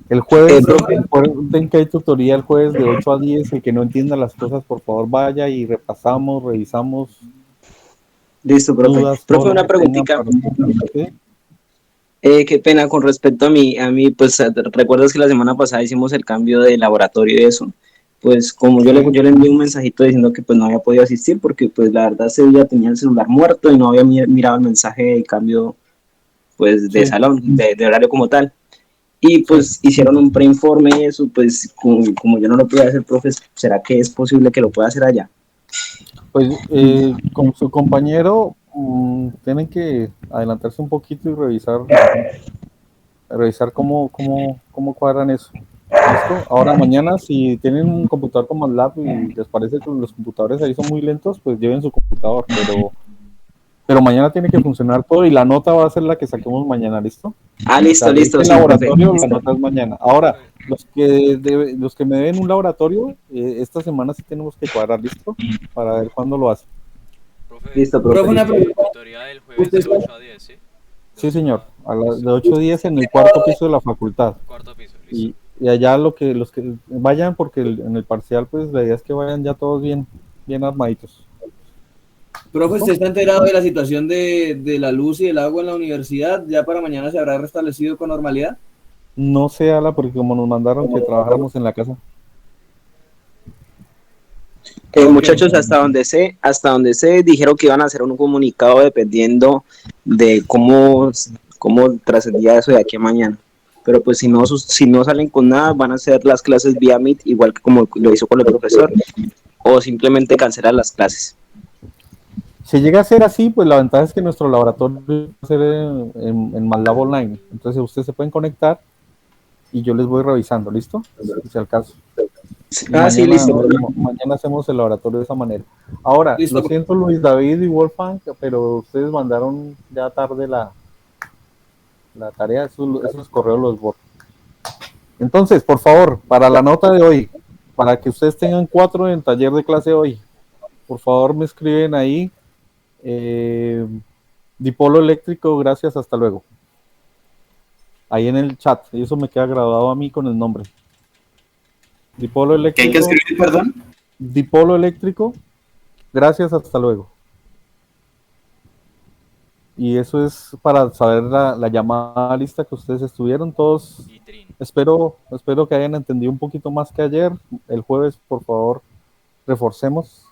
El jueves, recuerden que hay tutoría el jueves de 8 a 10. El que no entienda las cosas, por favor, vaya y repasamos, revisamos. Listo, profe. Dudas, Profe, una preguntita. ¿sí? Qué pena con respecto a mí, pues recuerdas que la semana pasada hicimos el cambio de laboratorio y eso. Pues como yo le envié un mensajito diciendo que pues no había podido asistir porque pues la verdad ese día tenía el celular muerto y no había mirado el mensaje de cambio pues de salón, de horario como tal. Y pues hicieron un preinforme y eso, pues como yo no lo pude hacer, profe, ¿será que es posible que lo pueda hacer allá? Pues con su compañero tienen que adelantarse un poquito y revisar cómo cuadran eso. ¿Listo? Ahora mañana si tienen un computador con MATLAB y les parece que los computadores ahí son muy lentos, pues lleven su computador, pero mañana tiene que funcionar todo y la nota va a ser la que saquemos mañana, ¿listo? Listo, listo. El laboratorio, la nota es mañana. Ahora, los que me deben un laboratorio, esta semana sí tenemos que cuadrar, ¿listo? Para ver cuándo lo hacen. Listo, profe. Una tutoría del jueves de 8 a 10, ¿sí? Sí, señor. A las de 8 a 10 en el cuarto piso de la facultad. Cuarto piso, listo. Y allá los que vayan, porque en el parcial, pues la idea es que vayan ya todos bien armaditos. Profe, ¿usted está enterado de la situación de la luz y el agua en la universidad? ¿Ya para mañana se habrá restablecido con normalidad? No sé, Ala, porque como nos mandaron que trabajáramos en la casa. Muchachos, hasta donde sé, dijeron que iban a hacer un comunicado dependiendo de cómo trascendía eso de aquí a mañana. Pero pues si no salen con nada, van a hacer las clases vía Meet, igual que como lo hizo con el profesor, o simplemente cancelar las clases. Si llega a ser así, pues la ventaja es que nuestro laboratorio va a ser en MATLAB Online. Entonces ustedes se pueden conectar y yo les voy revisando, ¿listo? Si sea el caso. Sí, listo. Mañana hacemos el laboratorio de esa manera. Ahora, Listo. lo siento Luis David y Wolfgang, pero ustedes mandaron ya tarde la tarea, esos correos los borro. Entonces, por favor, para la nota de hoy, para que ustedes tengan 4 en taller de clase hoy, por favor me escriben ahí. Dipolo eléctrico, gracias, hasta luego. Ahí en el chat, y eso me queda grabado a mí con el nombre. Dipolo eléctrico. ¿Qué hay que escribir, perdón? Dipolo eléctrico, gracias, hasta luego. Y eso es para saber la llamada lista que ustedes estuvieron todos. Espero que hayan entendido un poquito más que ayer. El jueves, por favor, reforcemos.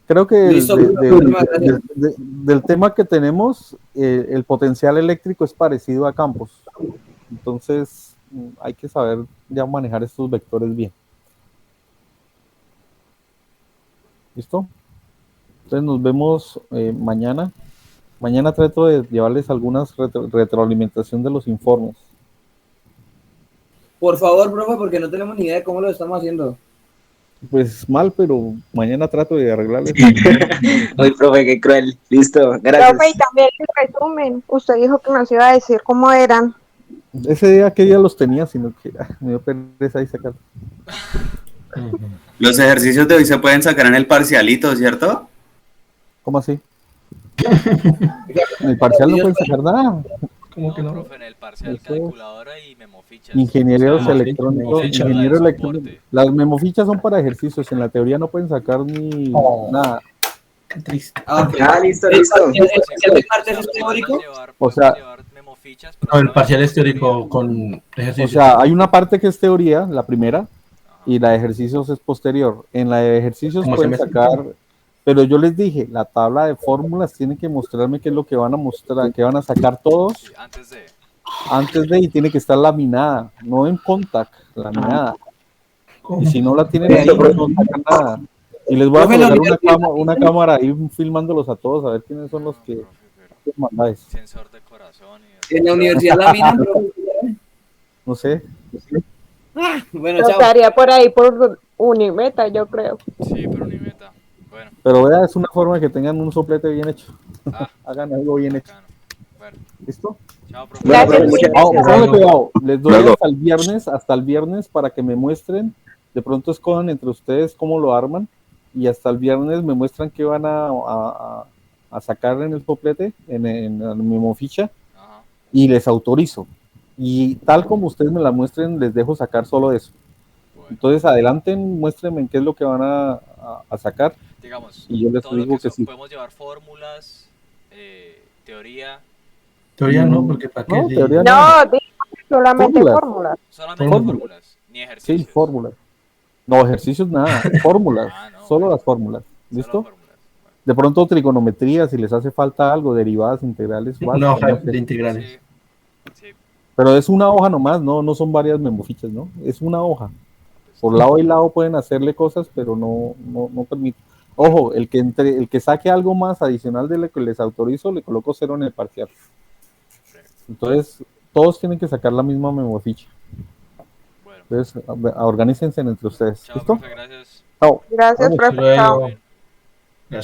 Creo que del tema que tenemos, el potencial eléctrico es parecido a campos. Entonces, hay que saber ya manejar estos vectores bien. ¿Listo? Entonces nos vemos mañana. Mañana trato de llevarles algunas retroalimentación de los informes. Por favor, profe, porque no tenemos ni idea de cómo lo estamos haciendo. Pues mal, pero mañana trato de arreglarles. Ay, profe, qué cruel. Listo, gracias. Profe, y también el resumen. Usted dijo que nos iba a decir cómo eran. Ese día, ¿qué día los tenía? Sino que me dio pereza ahí sacar. Los ejercicios de hoy se pueden sacar en el parcialito, ¿cierto? ¿Cómo así? En el parcial no pueden sacar nada. ¿Cómo que no? Profe, en el parcial calculadora y memofichas. Ingenieros O sea, electrónicos, memofichas. ingeniero la de electrónico. soporte. Las memofichas son para ejercicios, en la teoría no pueden sacar ni nada. Qué triste. Listo. ¿El parcial es teórico? O sea, Memofichas, No, el parcial es teórico con o ejercicio. sea, hay una parte que es teoría, la primera, y la de ejercicios es posterior. En la de ejercicios ¿Cómo pueden se me sacar, pero yo les dije, la tabla de fórmulas tienen que mostrarme qué es lo que van a mostrar, que van a sacar todos sí, antes de, y tiene que estar laminada, no en contact, laminada. Y si no la tienen ahí, no sacan nada. Y les voy a Profe, colocar una cámara ahí filmándolos a todos, a ver quiénes son los que mandáis. Sensor de corazón En la universidad laminan, profe. No sé. Bueno, Yo chao. estaría por ahí por Unimeta, yo creo. Sí, pero ni meta. Bueno. Pero vea, es una forma de que tengan un soplete bien hecho. Ah, Hagan algo bien hecho. bueno. ¿Listo? Chao, profe. Gracias. Pónganle cuidado. Les doy hasta el viernes para que me muestren. De pronto escojan entre ustedes cómo lo arman. Y hasta el viernes me muestran qué van a sacar en el soplete, en la memoficha. Y les autorizo. Y tal como ustedes me la muestren, les dejo sacar solo eso. Entonces adelanten, muéstrenme qué es lo que van a sacar. Digamos, y yo les todo lo digo que son, sí. podemos llevar fórmulas, teoría. Teoría no, porque para qué. No, teoría No, solamente Fórmulas. fórmulas. Solamente fórmulas, ni ejercicios. Sí, fórmulas. No, ejercicios nada, fórmulas. Solo las fórmulas. ¿Listo? De pronto trigonometría, si les hace falta algo, derivadas integrales. Una hoja no sé. de integrales. Pero es una hoja nomás, no son varias memofichas, ¿no? Es una hoja. Por lado y lado pueden hacerle cosas, pero no permite. Ojo, el que saque algo más adicional de lo que les autorizo, le coloco 0 en el parcial. Entonces, todos tienen que sacar la misma memoficha. Entonces, organícense entre ustedes. Chao, ¿Listo? profe, gracias. Chao. Gracias, Vamos. profe. Chao.